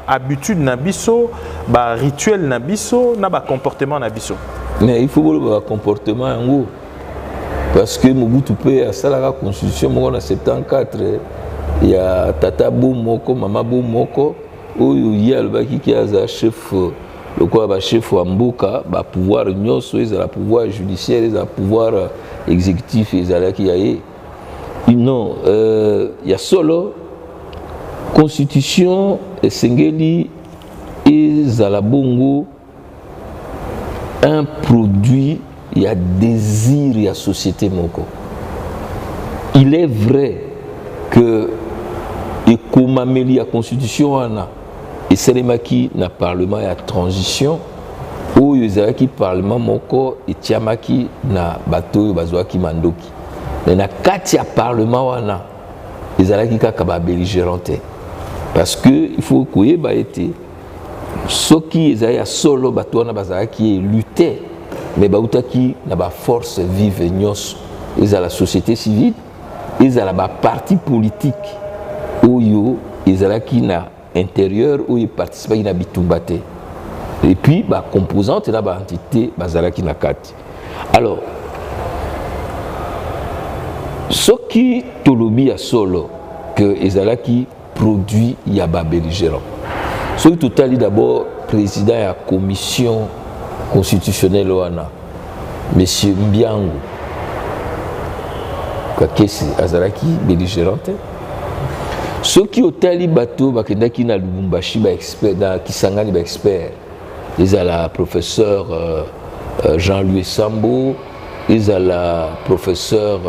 habitude na biso rituel na biso na comportement na biso. Mais il faut le comportement yango parce que Mobutu pe asalaka constitution moko na 74 ya tata bo moko mama bo moko oyo ye alobaki ki aza chef lokola ba chef wa mboka ba pouvoir nyonso ezala pouvoir judiciaire ezala pouvoir exécutif ezalaki ya ye. Non, il y a solo constitution esengeli ezala bongo un produit, il y a désir, il y a société moko. Il est vrai que ekomameli ya constitution wana esalemaki na parlement ya transition oyo ezalaki parlement moko etiamaki na bato oyo bazwaki mandoki mais na kati ya parlement wana ezalaki kaka babelligérant te parce que il faut koyeba ete soki ezali ya solo bato wana bazalaki élu te mais bautaki na baforce vive nyonso ezala société civile ezala baparti politique oyo ezalaki na intérieur oyo participaki na bitumba te et puis composante na entité bazalaki na kati. Alors soki tolobi ya solo que ezalaki produit ya babelligérant soki totali d'abord président ya commission constitutionnelle wana monsieur Mbiangu kakesi azalaki belligérant te soki otali bato bakendaki na Lubumbashi ba expert na Kisangani ba expert ezala professeur Jean-Louis Sambo ezala professeur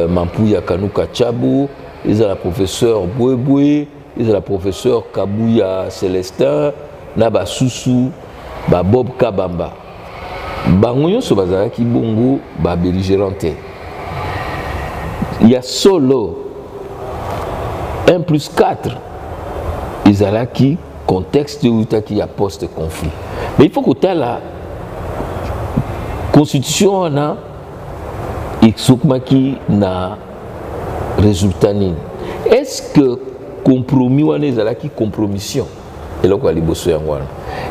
Mampuya Kanuka Tchabou ezala professeur Bouéboué ezala professeur Kabuya Célestin na basusu ba Bob Kabamba bango nyonso bazalaki bongo ba belligérant te il y a solo 1 plus 4 ezalaki contexte utaki ya post-conflit mais il faut que la constitution wana exokmaki na résultat nini est-ce que compromis wana ezalaki compromission eloko ya liboso yango wana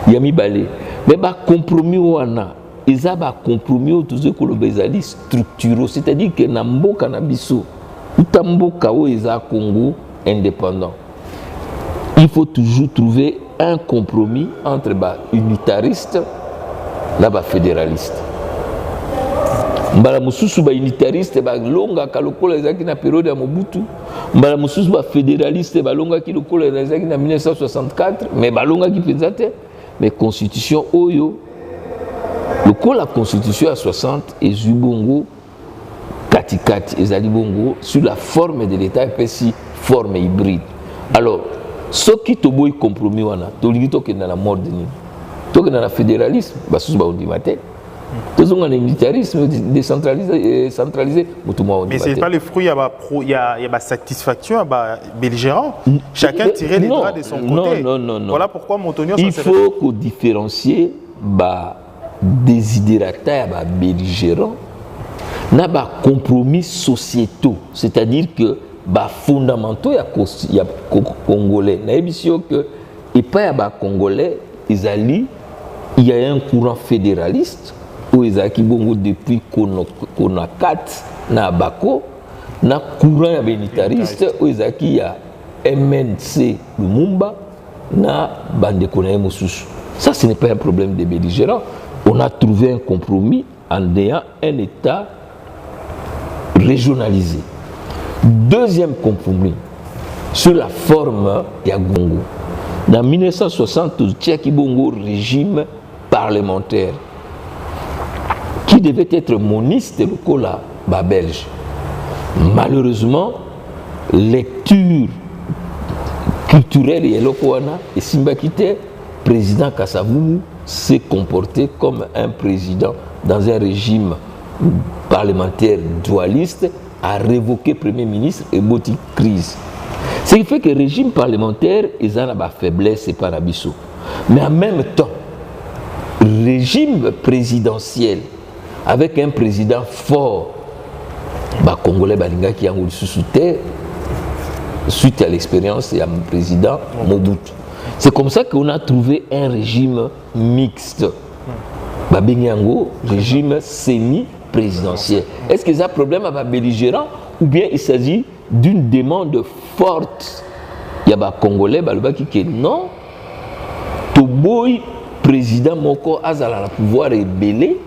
ya mibale mais compromis wana eza compromis oyo tozwi koloba ezali structuraux c'est-à-dire que na mboka na biso uta mboka oyo eza Congo indépendant il faut toujours trouver un compromis entre unitariste na fédéraliste mbala mosusu unitariste balongaka lokola ezalaki na période ya Mobutu mbala mosusu fédéraliste balongaki lokola ezalaki na 1964 mais balongaki mpenza te mais constitution oyo lokola constitution ya 60 ezwi bongo katikati ezali bongo sur la forme de l'état epesi forme hybride. Alors soki toboyi compromis wana tolingi tokenda na mode nini tokenda na fédéralisme basusu baondima te tozonga na unitarisme décentralisé centralisé mutuma ondima te. Mais c'est pas le fruit il y a satisfaction à belligérant chacun tirait les droits de son côté. Non. Voilà pourquoi Montonion il faut qu'on différencie désidérata ya belligérant na compromis sociétaux, c'est-à-dire que fondamentaux ya congolais na ebisio que et pas ya congolais il y a un courant fédéraliste où ezaki bongo depuis Konakat na Bako na courant ya unitariste où ezaki ya MNC Lumumba na bandeko na mosusu. Ça ce n'est pas un problème de belligérants. On a trouvé un compromis en ayant un état régionalisé. Deuxième compromis sur la forme ya Congo. En 1960, Tchèque Bongo régime parlementaire qui devait être moniste le cola belge. Malheureusement, lecture culturelle et lokoana et Simbakite, président Kasavubu s'est comporté comme un président dans un régime parlementaire dualiste, a révoqué Premier ministre et boti crise. Ce qui fait que le régime parlementaire est une faiblesse et pas abisso. Mais en même temps, régime présidentiel avec un président fort, Congolais Balinga qui a soutenu suite à l'expérience du président Mobutu. C'est comme ça qu'on a trouvé un régime mixte. Babinyango, régime semi-présidentiel. Est-ce qu'il y a un problème avec belligérant ou bien il s'agit d'une demande forte? Il y a des Congolais qui disent non, Toboy, président Moko, Azala le pouvoir rebellé,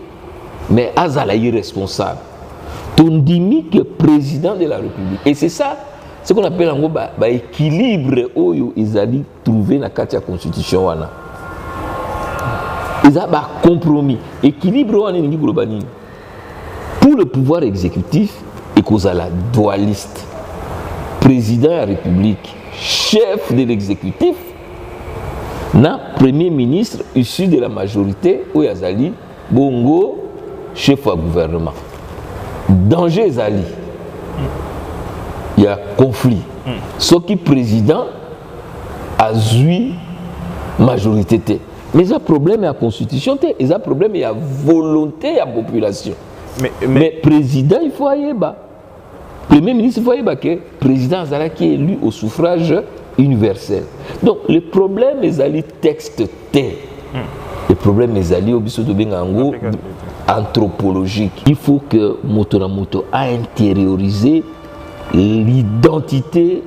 mais Azala irresponsable. Tondimi que président de la République. Et c'est ça, ce qu'on appelle en gros l'équilibre où ils allaient trouver dans la constitution. Ils ont un compromis. Équilibre pour le pouvoir exécutif et cause à la dualiste. Président de la République, chef de l'exécutif, na premier ministre issu de la majorité où yazali bongo chef de gouvernement. Danger ezali. Il y a conflit. Ce qui président a eu majorité. Mais il y a problème à la constitution, il y a problème à la volonté de la population. Mais président, il faut aller bas. Premier ministre, il faut aller bas que le président Zala qui est élu au suffrage universel. Donc, le problème est le texte T. Le problème est le anthropologique. Il faut que Moto a intériorisé l'identité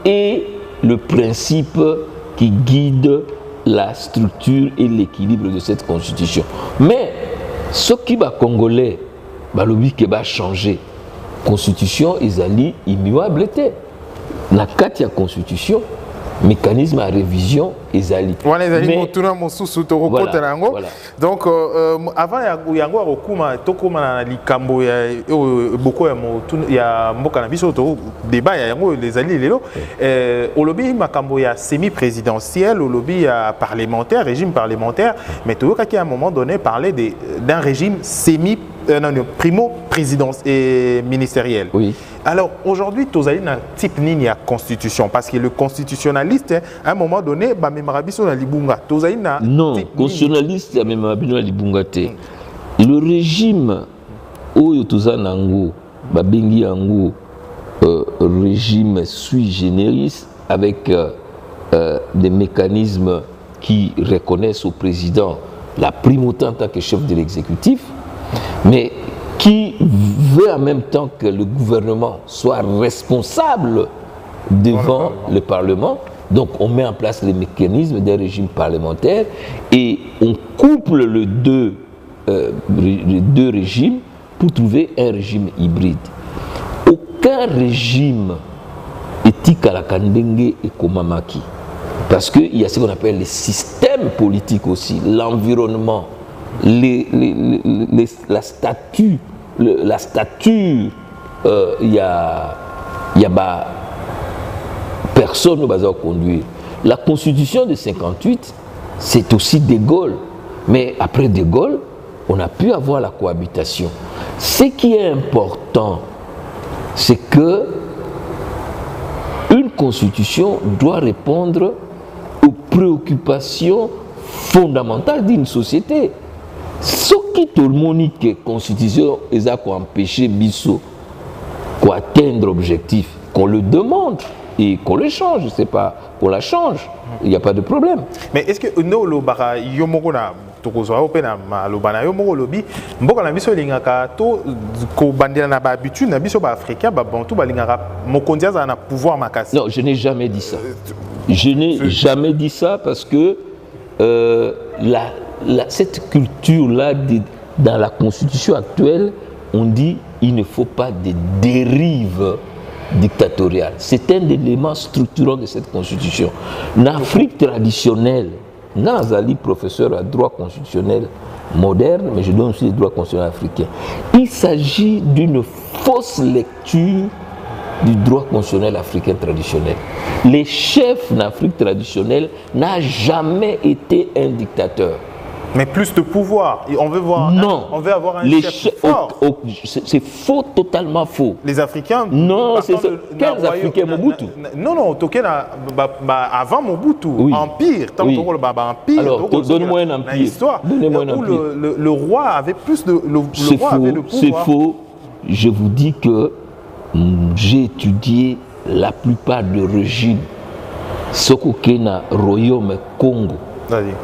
et le principe qui guide la structure et l'équilibre de cette constitution. Mais ce qui va congolais, le qui va changer, constitution est immuable. La carte de la constitution, mécanisme à révision ezali. Donc avant yango akokuma tokoma na likambo ya beaucoup ya mboka na biso to débat ya yango ezali lelo olobi makambo ya semi-présidentiel, olobi ya parlementaire, régime parlementaire, mais tokaki à un moment donné parler d'un régime primo-présidence et ministériel. Oui. Alors aujourd'hui, tu as un type de constitution parce que le constitutionnaliste, à un moment donné, non, constitutionnaliste, le régime où tu as régime sui generis avec des mécanismes qui reconnaissent au président la primauté en tant que chef de l'exécutif, mais qui veut en même temps que le gouvernement soit responsable devant le Parlement. Donc on met en place les mécanismes d'un régime parlementaire et on couple les deux régimes pour trouver un régime hybride. Aucun régime éthique à la Kandenge et Komamaki. Parce qu'il y a ce qu'on appelle les systèmes politiques aussi, l'environnement, la stature, il y a personne ne va conduire. La constitution de 58, c'est aussi De Gaulle. Mais après De Gaulle, on a pu avoir la cohabitation. Ce qui est important, c'est que une constitution doit répondre aux préoccupations fondamentales d'une société. Ce qui tout le monde dit que la constitution est à empêcher Bissot d'atteindre l'objectif, qu'on le demande et qu'on le change, je ne sais pas, qu'on la change, il n'y a pas de problème. Mais est-ce que nous, le bara, yomogona, tokozwa opena malobana yomogolobi, mboka na biso lingaka to ko bandela na ba habitude na biso ba africain ba bantu ba lingaka mokondia za na pouvoir makasi. Non, je n'ai jamais dit ça. Je n'ai jamais dit ça parce que cette culture-là, dans la constitution actuelle, on dit qu'il ne faut pas de dérives dictatoriales. C'est un élément structurant de cette constitution. En Afrique traditionnelle, Nazali, professeur à droit constitutionnel moderne, mais je donne aussi le droit constitutionnel africain. Il s'agit d'une fausse lecture du droit constitutionnel africain traditionnel. Les chefs en Afrique traditionnelle n'ont jamais été un dictateur. Mais plus de pouvoir. On veut voir. Non. On veut avoir un chef fort. C'est faux, totalement faux. Les Africains. Non, c'est quels Africains Mobutu? Non, avant Mobutu, oui. Empire. Oui. Empire. Alors, donne-moi un empire. Donnez-moi un empire. Le roi avait plus de. Le roi avait le pouvoir. C'est faux. Je vous dis que j'ai étudié la plupart des régimes. Ce qu'est le royaume Congo. Vas-y.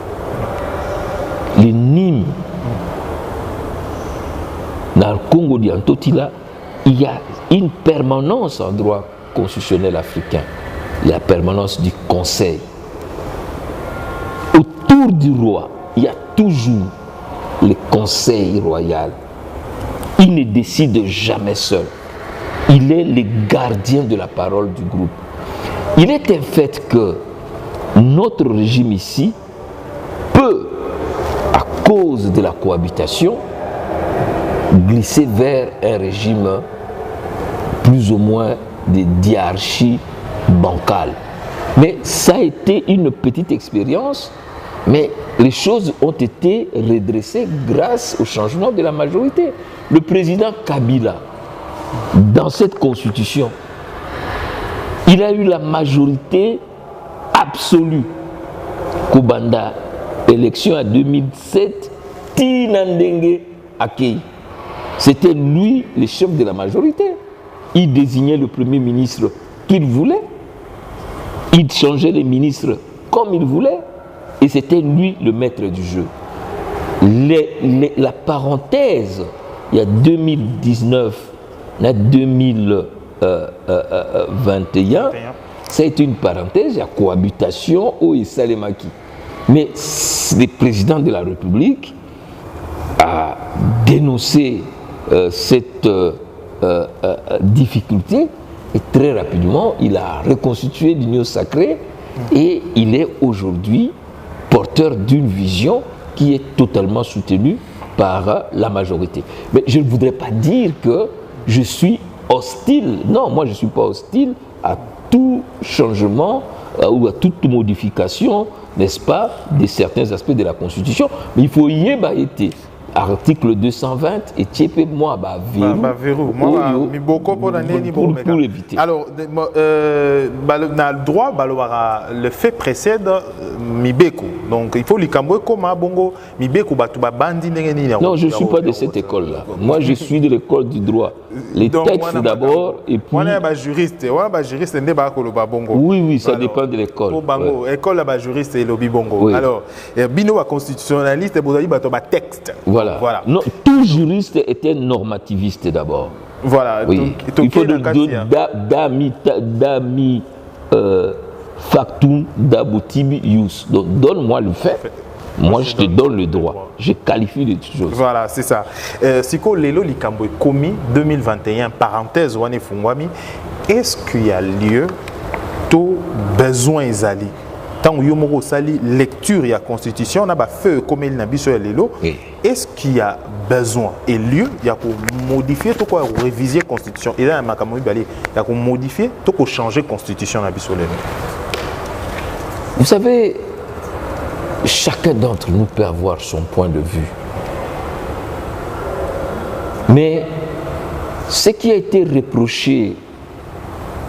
Les Nîmes, dans le Congo d'Antotila, il y a une permanence en droit constitutionnel africain, la permanence du Conseil. Autour du roi, il y a toujours le Conseil royal. Il ne décide jamais seul. Il est le gardien de la parole du groupe. Il est un fait que notre régime ici peut, à cause de la cohabitation, glisser vers un régime plus ou moins de diarchie bancale. Mais ça a été une petite expérience Mais les choses ont été redressées grâce au changement de la majorité. Le président Kabila, dans cette constitution, il a eu la majorité absolue. Kobanda, élection en 2007, Tinandenge Akei. C'était lui le chef de la majorité. Il désignait le premier ministre qu'il voulait. Il changeait les ministres comme il voulait. Et c'était lui le maître du jeu. La parenthèse, il y a 2019, il y a 2021, ça a été une parenthèse, il y a cohabitation au Salemaki. Mais le président de la République a dénoncé cette difficulté et très rapidement, il a reconstitué l'Union sacrée et il est aujourd'hui porteur d'une vision qui est totalement soutenue par la majorité. Mais je ne voudrais pas dire que je suis hostile. Non, moi je ne suis pas hostile à tout changement ou à toute modification, n'est-ce pas, de certains aspects de la Constitution. Mais il faut y être. Article 220 et Tchépé moi verrou. Pour éviter. Alors, dans le droit, le fait précède Mibeko. Donc, il faut l'icambouer comme bongo Mibeko bandi. Non, je ne suis pas de cette école-là. Moi, je suis de l'école du droit. Les textes d'abord et puis. On est juriste. Oui, ça dépend de l'école. École juriste et lobby bongo. Alors, bino constitutionnaliste, vous avez texte. Voilà. Non, tout juriste était normativiste d'abord. Voilà. Oui. Il faut dami factum dabutibi ius. Donc donne-moi le fait. Moi, je te donne le droit. Je qualifie les choses. Voilà, c'est ça. Siko Lelo Likambo commis 2021, parenthèse, est-ce qu'il y a lieu, tout besoin Zali? Tant que vous avez lecture de la Constitution, on a fait comme il n'a pas Lelo. Est-ce qu'il y a besoin et lieu de modifier, de réviser la Constitution? Et là, il y a modifier, de changer la Constitution. Vous savez, chacun d'entre nous peut avoir son point de vue. Mais ce qui a été reproché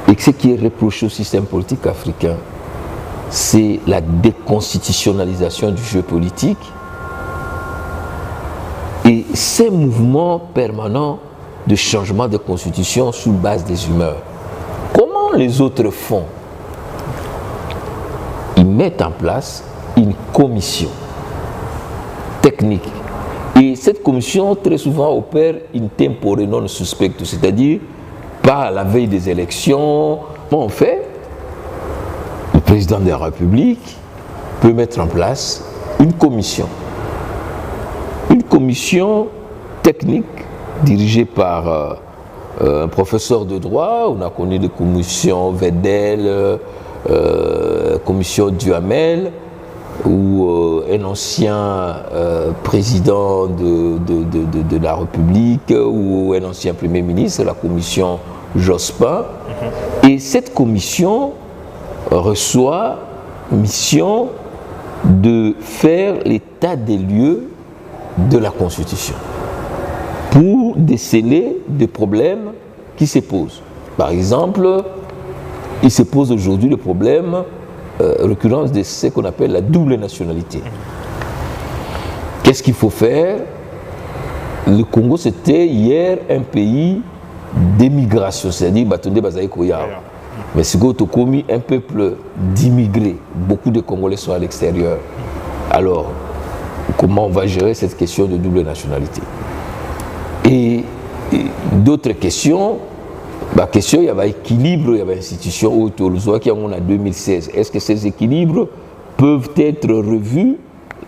et ce qui est reproché au système politique africain, c'est la déconstitutionnalisation du jeu politique et ces mouvements permanents de changement de constitution sous base des humeurs. Comment les autres font? Ils mettent en place une commission technique. Et cette commission, très souvent, opère in tempore non suspecto, c'est-à-dire pas à la veille des élections. Comment on fait? Le président de la République peut mettre en place une commission technique dirigée par un professeur de droit. On a connu des commissions Vedel, commission Duhamel, ou un ancien président de la République ou un ancien Premier ministre, la commission Jospin. Et cette commission reçoit mission de faire l'état des lieux de la Constitution pour déceler des problèmes qui se posent. Par exemple, il se pose aujourd'hui le problème récurrence de ce qu'on appelle la double nationalité. Qu'est-ce qu'il faut faire? Le Congo, c'était hier un pays d'émigration, c'est-à-dire Batonde Bazaï Koya. Mais c'est commis un peuple d'immigrés. Beaucoup de Congolais sont à l'extérieur. Alors, comment on va gérer cette question de double nationalité? Et d'autres questions. La question, il y avait équilibre, il y avait institution autour qui en 2016. Est-ce que ces équilibres peuvent être revus?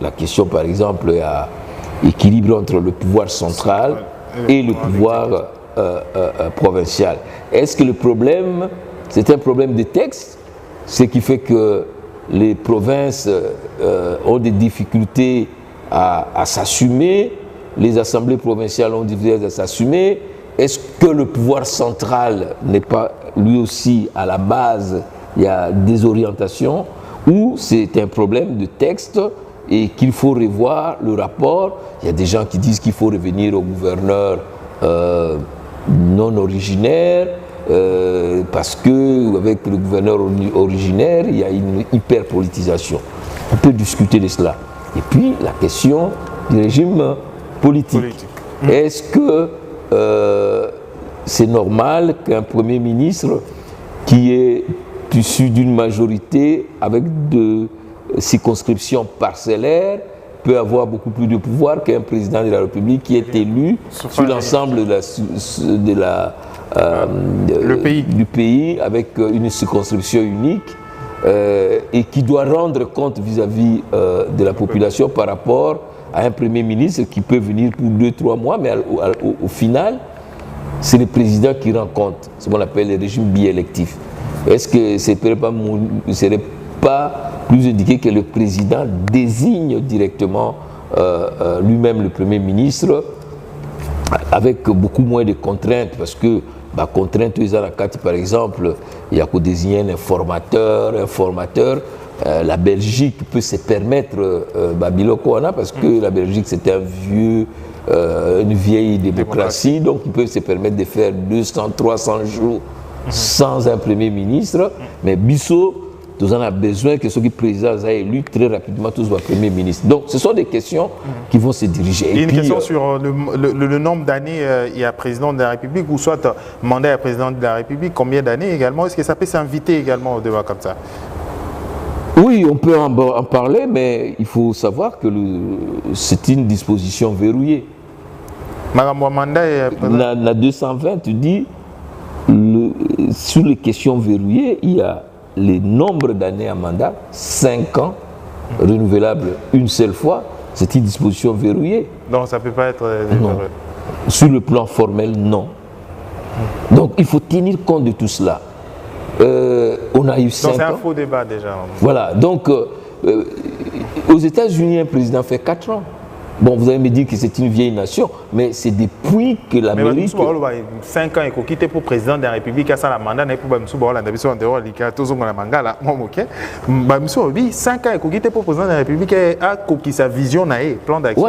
La question, par exemple, il y a équilibre entre le pouvoir central et le pouvoir provincial. Est-ce que le problème, c'est un problème de texte, ce qui fait que les provinces ont des difficultés à s'assumer, les assemblées provinciales ont des difficultés à s'assumer? Est-ce que le pouvoir central n'est pas lui aussi à la base, il y a des orientations, ou c'est un problème de texte et qu'il faut revoir le rapport. Il y a des gens qui disent qu'il faut revenir au gouverneur non originaire, parce qu'avec le gouverneur originaire, il y a une hyperpolitisation. On peut discuter de cela. Et puis, la question du régime politique. Est-ce que c'est normal qu'un Premier ministre qui est issu d'une majorité avec de circonscriptions parcellaires peut avoir beaucoup plus de pouvoir qu'un président de la République qui est élu sur l'ensemble du pays avec une circonscription unique et qui doit rendre compte vis-à-vis de la population par rapport à un Premier ministre qui peut venir pour 2-3 mois, mais au final, c'est le président qui rend compte, ce qu'on appelle le régime biélectif. Est-ce que ce ne serait pas plus indiqué que le président désigne directement lui-même le Premier ministre avec beaucoup moins de contraintes, parce que contrainte par exemple, il y a qu'à désigner un informateur. La Belgique peut se permettre Biloko, parce que la Belgique c'était une vieille démocratie, donc ils peuvent se permettre de faire 200-300 jours sans un Premier ministre, mais Bissot, nous en avons besoin que ceux qui président a élu très rapidement tous soient Premier ministre. Donc ce sont des questions qui vont se diriger. Et une question sur le nombre d'années il y a président de la République, ou soit mandat à président de la République, combien d'années également? Est-ce que ça peut s'inviter également au débat comme ça? Oui, on peut en parler, mais il faut savoir que c'est une disposition verrouillée. La 220, tu dis, sur les questions verrouillées, il y a le nombre d'années à mandat, 5 ans, renouvelable une seule fois, c'est une disposition verrouillée. Donc ça ne peut pas être... Non. Sur le plan formel, non. Donc il faut tenir compte de tout cela. On a eu 5 ans. Donc c'est un faux débat déjà. Voilà, donc aux États-Unis, un président fait 4 ans. Bon, vous allez me dire que c'est une vieille nation, mais c'est depuis que l'Amérique... Mais 5 ans, il faut quitter pour président de la République, ça la mandat, pour 5 ans, il faut quitter pour président de la République, qui sa vision, plan d'action.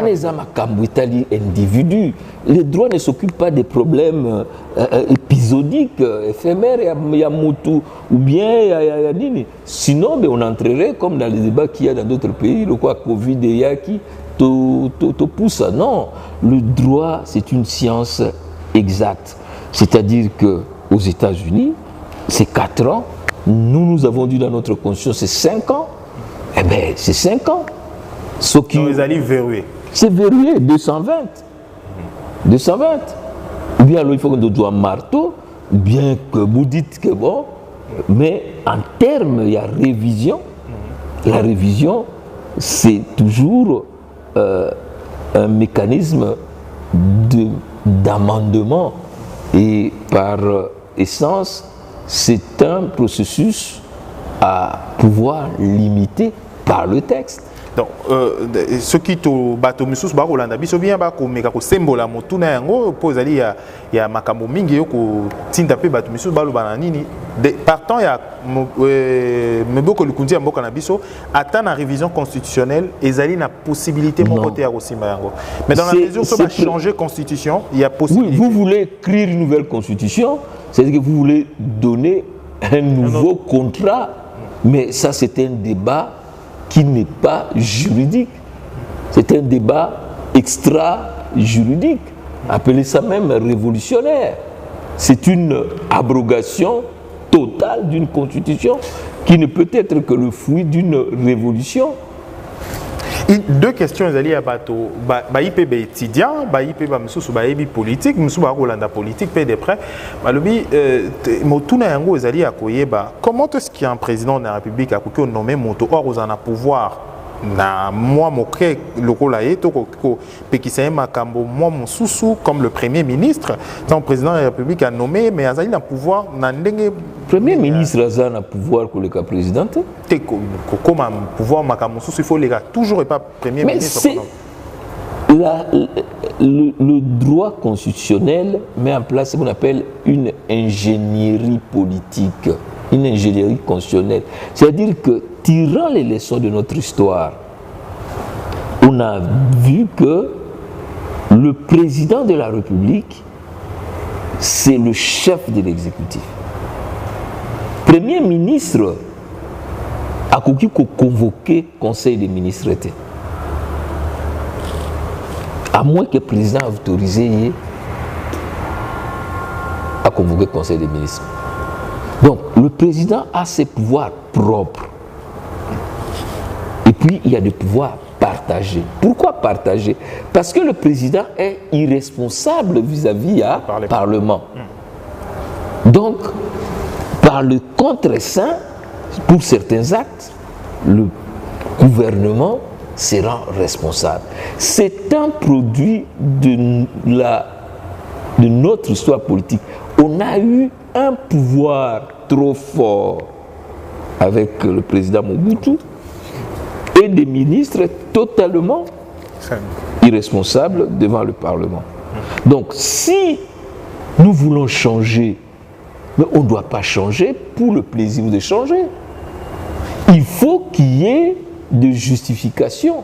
Individu. Les droits ne s'occupent pas des problèmes épisodiques, éphémères, ou bien sinon, on entrerait comme dans les débats qu'il y a dans d'autres pays, le quoi, Covid et Yaki. Pousse. Non, le droit, c'est une science exacte. C'est-à-dire qu'aux États-Unis, c'est 4 ans. Nous avons dit dans notre constitution, c'est 5 ans. Eh bien, c'est 5 ans. Donc, ils allaient verrouiller. C'est verrouillé, 220. 220. Ou bien, alors, il faut qu'on doit marteau, bien que vous dites que bon, mais en termes, il y a révision. La révision, c'est toujours un mécanisme d'amendement et par essence c'est un processus à pouvoir limiter par le texte. Donc, ce qui est au bateau Moussous Barolanda, bien symbole il y a Makambo Mingi Tintape bateau Moussous Balobanani. Partant, il y a Mboko Lukundi à Mboka Nabiso, attend la révision constitutionnelle et Zali n'a possibilité de voter à Rossimayango. Mais dans la mesure où ça va changer la constitution, il y a possibilité. Oui, vous voulez écrire une nouvelle constitution, c'est-à-dire que vous voulez donner un nouveau contrat, mais ça c'est un débat qui n'est pas juridique. C'est un débat extra-juridique. Appelez ça même révolutionnaire. C'est une abrogation totale d'une constitution qui ne peut être que le fruit d'une révolution. Deux questions à bateau. IPB étudiant, IPB politique, politique, de près. Comment est-ce qu'il y a un président de la République qui a nommé Moto or aux en a pouvoir? Moi, mon sous comme le Premier ministre, le président de la République a nommé, mais il a pouvoir. Le Premier ministre a un pouvoir que le cas président. Comme un pouvoir, il faut les gars toujours et pas Premier ministre. Le droit constitutionnel met en place ce qu'on appelle une ingénierie politique, une ingénierie constitutionnelle. C'est-à-dire que, tirant les leçons de notre histoire, on a vu que le président de la République, c'est le chef de l'exécutif. Premier ministre a convoqué conseil des ministres. À moins que le président ait autorisé à convoquer le conseil des ministres. Donc, le président a ses pouvoirs propres. Et puis, il y a des pouvoirs partagés. Pourquoi partagés? Parce que le président est irresponsable vis-à-vis du Parlement. Donc, par le contre-saint, pour certains actes, le gouvernement sera responsable. C'est un produit de notre histoire politique. On a eu un pouvoir trop fort avec le président Mobutu et des ministres totalement irresponsables devant le Parlement. Donc, si nous voulons changer, mais on ne doit pas changer pour le plaisir de changer. Il faut qu'il y ait de justification.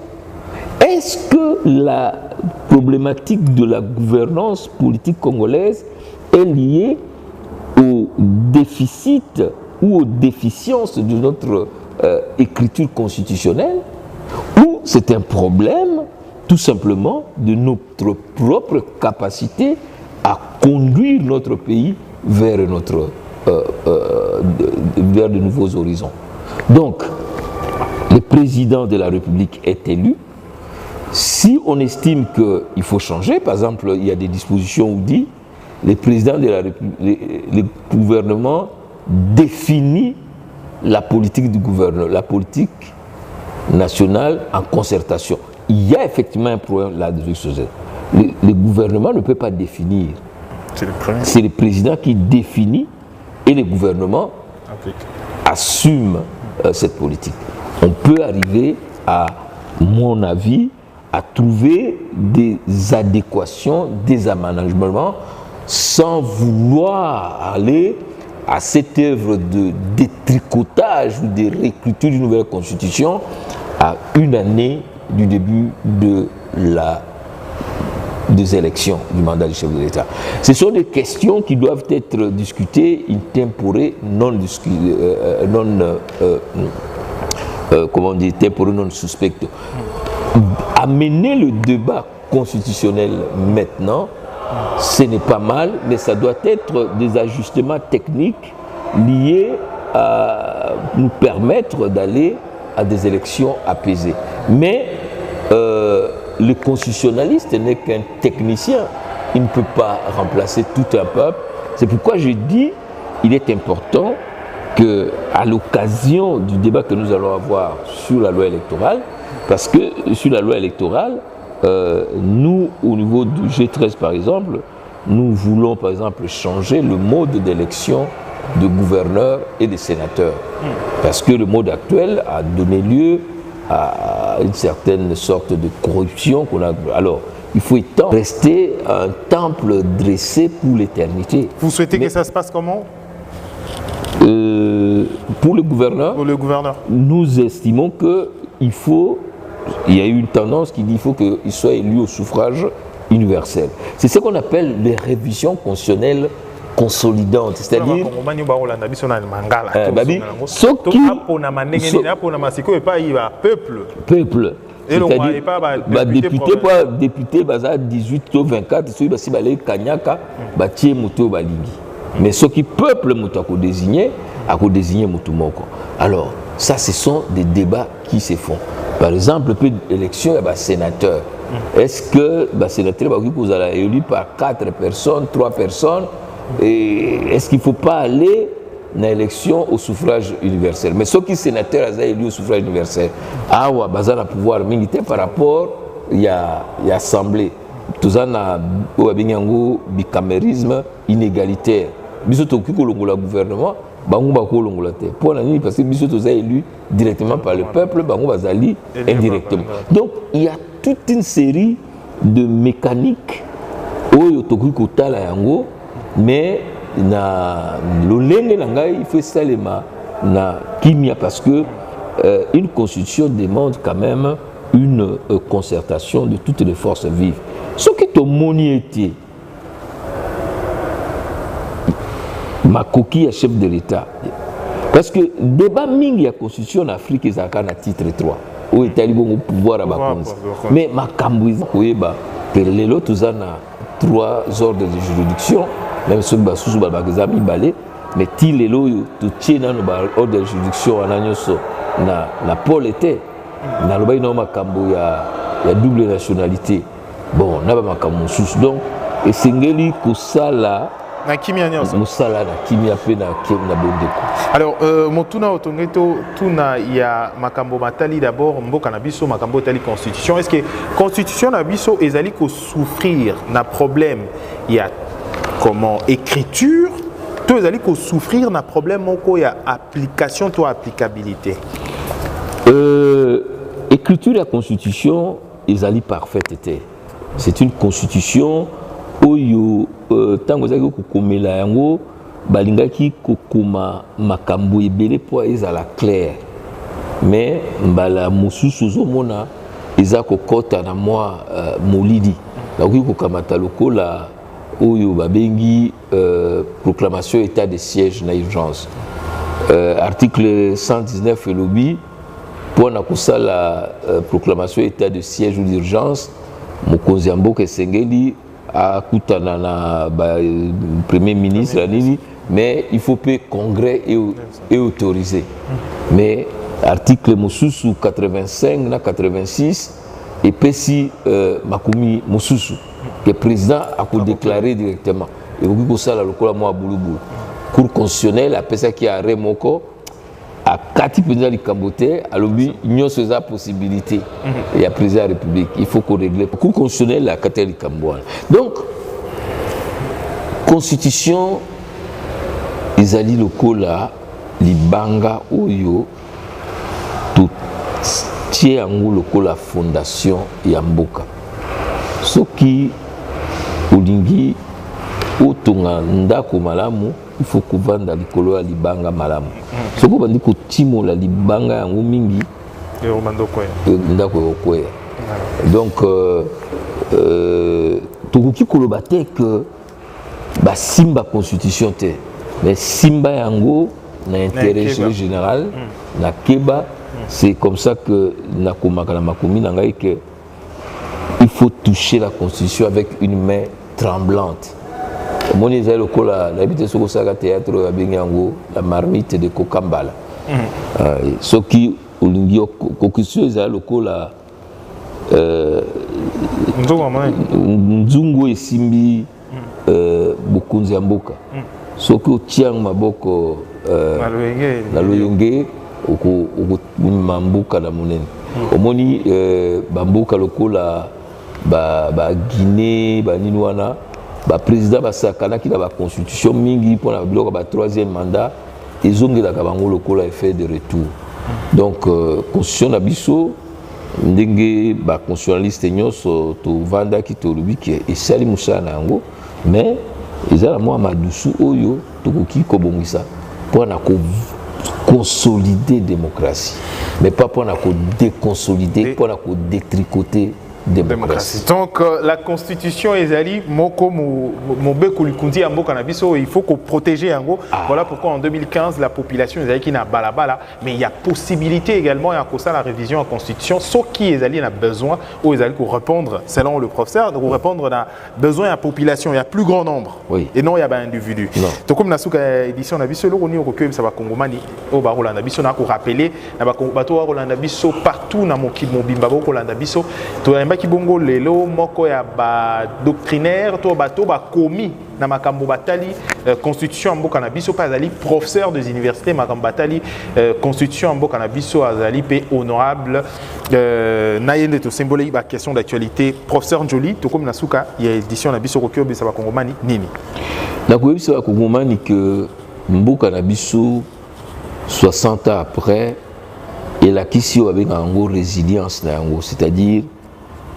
Est-ce que la problématique de la gouvernance politique congolaise est liée au déficit ou aux déficiences de notre écriture constitutionnelle, ou c'est un problème tout simplement de notre propre capacité à conduire notre pays vers vers de nouveaux horizons. Donc, le président de la République est élu. Si on estime qu'il faut changer, par exemple, il y a des dispositions où dit le président de la République, le gouvernement définit la politique du gouvernement, la politique nationale en concertation. Il y a effectivement un problème là-dessus. Le gouvernement ne peut pas définir. C'est le président qui définit et le gouvernement assume cette politique. On peut arriver, à mon avis, à trouver des adéquations, des aménagements, sans vouloir aller à cette œuvre de détricotage ou de réécriture d'une nouvelle constitution à une année du début des élections du mandat du chef de l'État. Ce sont des questions qui doivent être discutées in tempore, tempore non suspecto. Amener le débat constitutionnel maintenant, ce n'est pas mal, mais ça doit être des ajustements techniques liés à nous permettre d'aller à des élections apaisées. Mais le constitutionnaliste n'est qu'un technicien. Il ne peut pas remplacer tout un peuple. C'est pourquoi je dis qu'il est important qu'à l'occasion du débat que nous allons avoir sur la loi électorale, parce que sur la loi électorale, nous, au niveau du G13 par exemple, nous voulons par exemple changer le mode d'élection de gouverneurs et de sénateurs. Parce que le mode actuel a donné lieu à une certaine sorte de corruption qu'on a. Alors, il faut rester un temple dressé pour l'éternité. Vous souhaitez que ça se passe comment? Pour le gouverneur, nous estimons qu'il faut. Il y a eu une tendance qui dit qu'il faut qu'il soit élu au suffrage universel. C'est ce qu'on appelle les révisions constitutionnelles consolidantes. C'est-à-dire. Peuple. C'est-à-dire, député, 18 ou 24, ceux qui sont Kanyaka, Batie Mouto Balingi. Mais ceux qui peuple Mouto a désigné Mouto Moko. Alors, ça, ce sont des débats qui se font. Par exemple, le l'élection, il y a sénateur. Est-ce que le sénateur vous allez élu par 4 personnes, 3 personnes, et est-ce qu'il ne faut pas aller dans l'élection au suffrage universel? Mais ceux qui sont sénateurs ont élu au suffrage universel, ils ont pouvoir militaire par rapport à l'Assemblée. Tout ça, il y a un bicamérisme inégalitaire. Nous sommes le gouvernement. Parce que nous sommes élus directement par le peuple, indirectement. Donc, il y a toute une série de mécaniques mais il faut ça parce que une constitution demande quand même une concertation de toutes les forces vives. Ce qui est moni était Makoki est chef de l'État. Parce que débat mingi la constitution en Afrique est à titre 3. Où est allé au pouvoir à Bakonzi. Mais Makambu Koyeba, que les autres ont 3 ordres de juridiction, même ceux qui sont balé, mais si les autres tiennent dans l'ordre de juridiction en agnoso, na Paul était, na l'obéi na Makambu ya double nationalité. Bon, na ba Makambu sous donc et singeli kusala na kimia nyonso musala na kimia pe na bondeko. Alors motuna otongeto tuna ya makambo matali d'abord mboka na biso makambo tali constitution, est-ce que constitution na biso ezali ko souffrir na problème ya comment écriture to ezali ko souffrir na problème moko ya application to applicabilité? Écriture de la constitution ezali parfaite était. C'est une constitution oyo tango zaki kokomela yango balingaki kokoma makambo ebele po ezala clair, mais mbala mosusu ozomona eza kokota na mwa molidi nakoki kokamata lokola oyo babengi proclamation état de siège na urgence, article 119 elobi pour na kosala proclamation état de siège ou d'urgence mokonzi ya mboka esengeli akutana na premier ministre nini, mais il faut que le congrès est autorisé. Mais article mosusu 85 na 86 et puis si makomi mosusu le président a déclaré directement et vous que ça la lokola moi boulou cour constitutionnelle après ça qui a remoko à kati président du Cambote à l'obli union sur la possibilité il y a président de la République il faut qu'on règle cour constitutionnelle la kati du Cambote. Donc constitution ezali lokola libanga oyo tout tie yango lokola fondation ya mboka soki olingi otonga ndako malamu il faut kovanda likolo ya libanga malamu soki obandi kotimola libanga yango mingi ndako ekokwea. Donc tokoki koloba te ke basimba constitution te, mais simba yango na intérêt général na keba. C'est comme ça que nakomaka na makomi na ngai que il faut toucher la constitution avec une main tremblante. Mon ezali lokola l'habité soko saka théâtre ya bengi yango la marmite de Kokambala. Soki olingi constitution ezali lokola nzungu esimbi bokonzi ya mboka soki otiang maboko na loyenge okomema mboka na monene omoni bamboka lokola Guinée banini wana baprésident basakanaki na baconstitution mingi mpona biloko ba 3e mandat ezongelaka bango lokola effet de retour. Donc constitution na biso ndenge baconstitutionnaliste nyonso tovandaki tolobi ke esali mosala na yango, mais ezala mwa madusu oyo tokoki kobongisa mpona consolider démocratie, mais pas pour déconsolider, pour détricoter démocratie. Donc la constitution ezali moko mobeku likundi ya mboka na biso, il faut qu'on protéger yango. Voilà pourquoi en 2015 la population ezali ki na balabala, mais il y a possibilité également ya ko la révision en constitution ce qui ezali na besoin ou ezali ko répondre selon le professeur de répondre na besoin ya population, il y a plus grand nombre et non il y a ba individu. Donc comme na suka édition na biso loko ni ko ça va kongomani o ba rolanda biso na ko rappeler na ba bato wa rolanda biso partout na mokili mobimba ko rolanda biso to Kibongo lelo moko ya ba doctrinaire to bato ba komi na makambo batali constitution mboka na biso pas azali professeur des universités makambo batali constitution mboka na biso azali pe honorable na yende to symbolique ba question d'actualité professeur Njoli to comme na suka ya édition na biso ko kyobe sa ba kongomani nini na ko bisa ba kongomani que mboka na biso 60 ans après et la kisio avec en résilience na yango, c'est-à-dire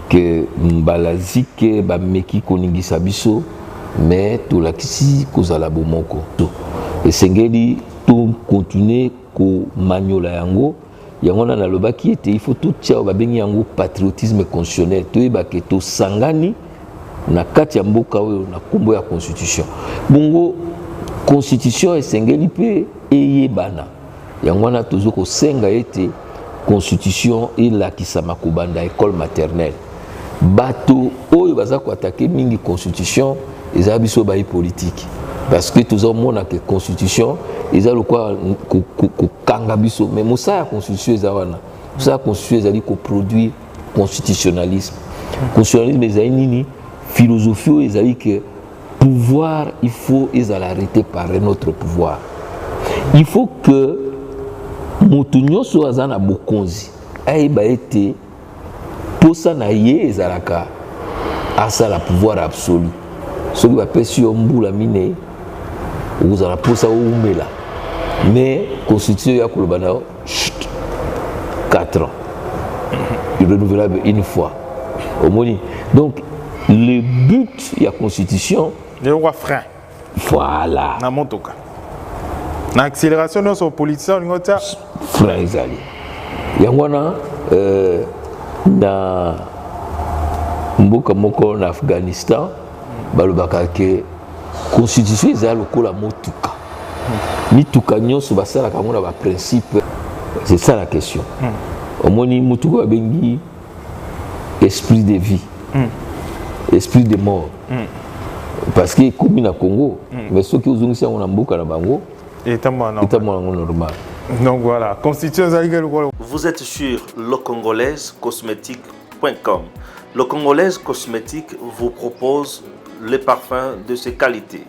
que mbalazike ba meki koningisa biso mais to la kisi kozala bomoko et sengeli to continuer ko manyola yango yango na nalobaki ete il faut totia babengi yango patriotisme constitutionnel toyeba ke tosangani na kati ya mboka oyo na kombo ya constitution bongo constitution esengeli mpe eyebana yango wana tozo kosenga ete constitution elakisama kobanda école maternelle bato oyo baza koatake mingi constitution eza biso bayi politique parce que tozomona ke constitution eza lokwa kokanga biso mais mosala ya constitution eza wana mosala ya constitution ezali koproduire constitutionnalisme constitutionnalisme ezali nini philosophie oyo ezali ke pouvoir il faut ezala arrêté par un autre pouvoir il faut que moto nyonso aza na bokonzi ayeba ete posa na ye ezalaka asala pouvoir absolu soki bapesi yo mbula minei okozala posa oumela mais constitution ya koloba na 4 ans renouvelable une fois omoni donc le but ya constitution le roi frein voilà na motoka na accélération nyonso politicien olingo tia frein ezali yango wana na mboka moko na Afghanistan balobaka ke constitution eza lokola motuka mituka nyonso basalaka yango na baprincipe c'est ça la question omoni motuka babengi esprit de vie esprit de mort parce que ekomi na Congo mais soki ozongisi yango na mboka na bango etamona yango normal. Donc voilà, constitution. Vous êtes sur lecongolaisecosmétique.com. Le Congolaise Cosmétique vous propose les parfums de ses qualités.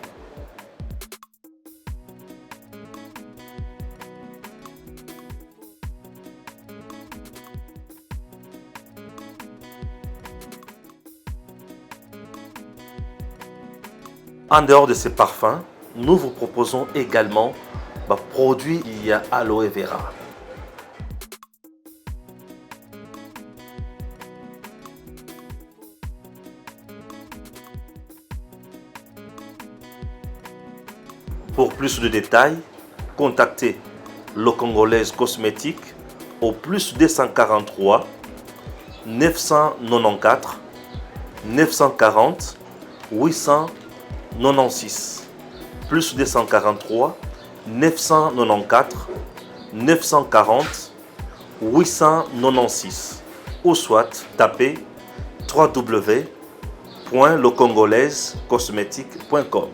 En dehors de ces parfums, nous vous proposons également produit il y a aloe vera. Pour plus de détails, contactez le Congolaise Cosmétique au plus 243 994 940 896 plus 243 994 940 896 ou soit tapez www.lecongolaisecosmétique.com.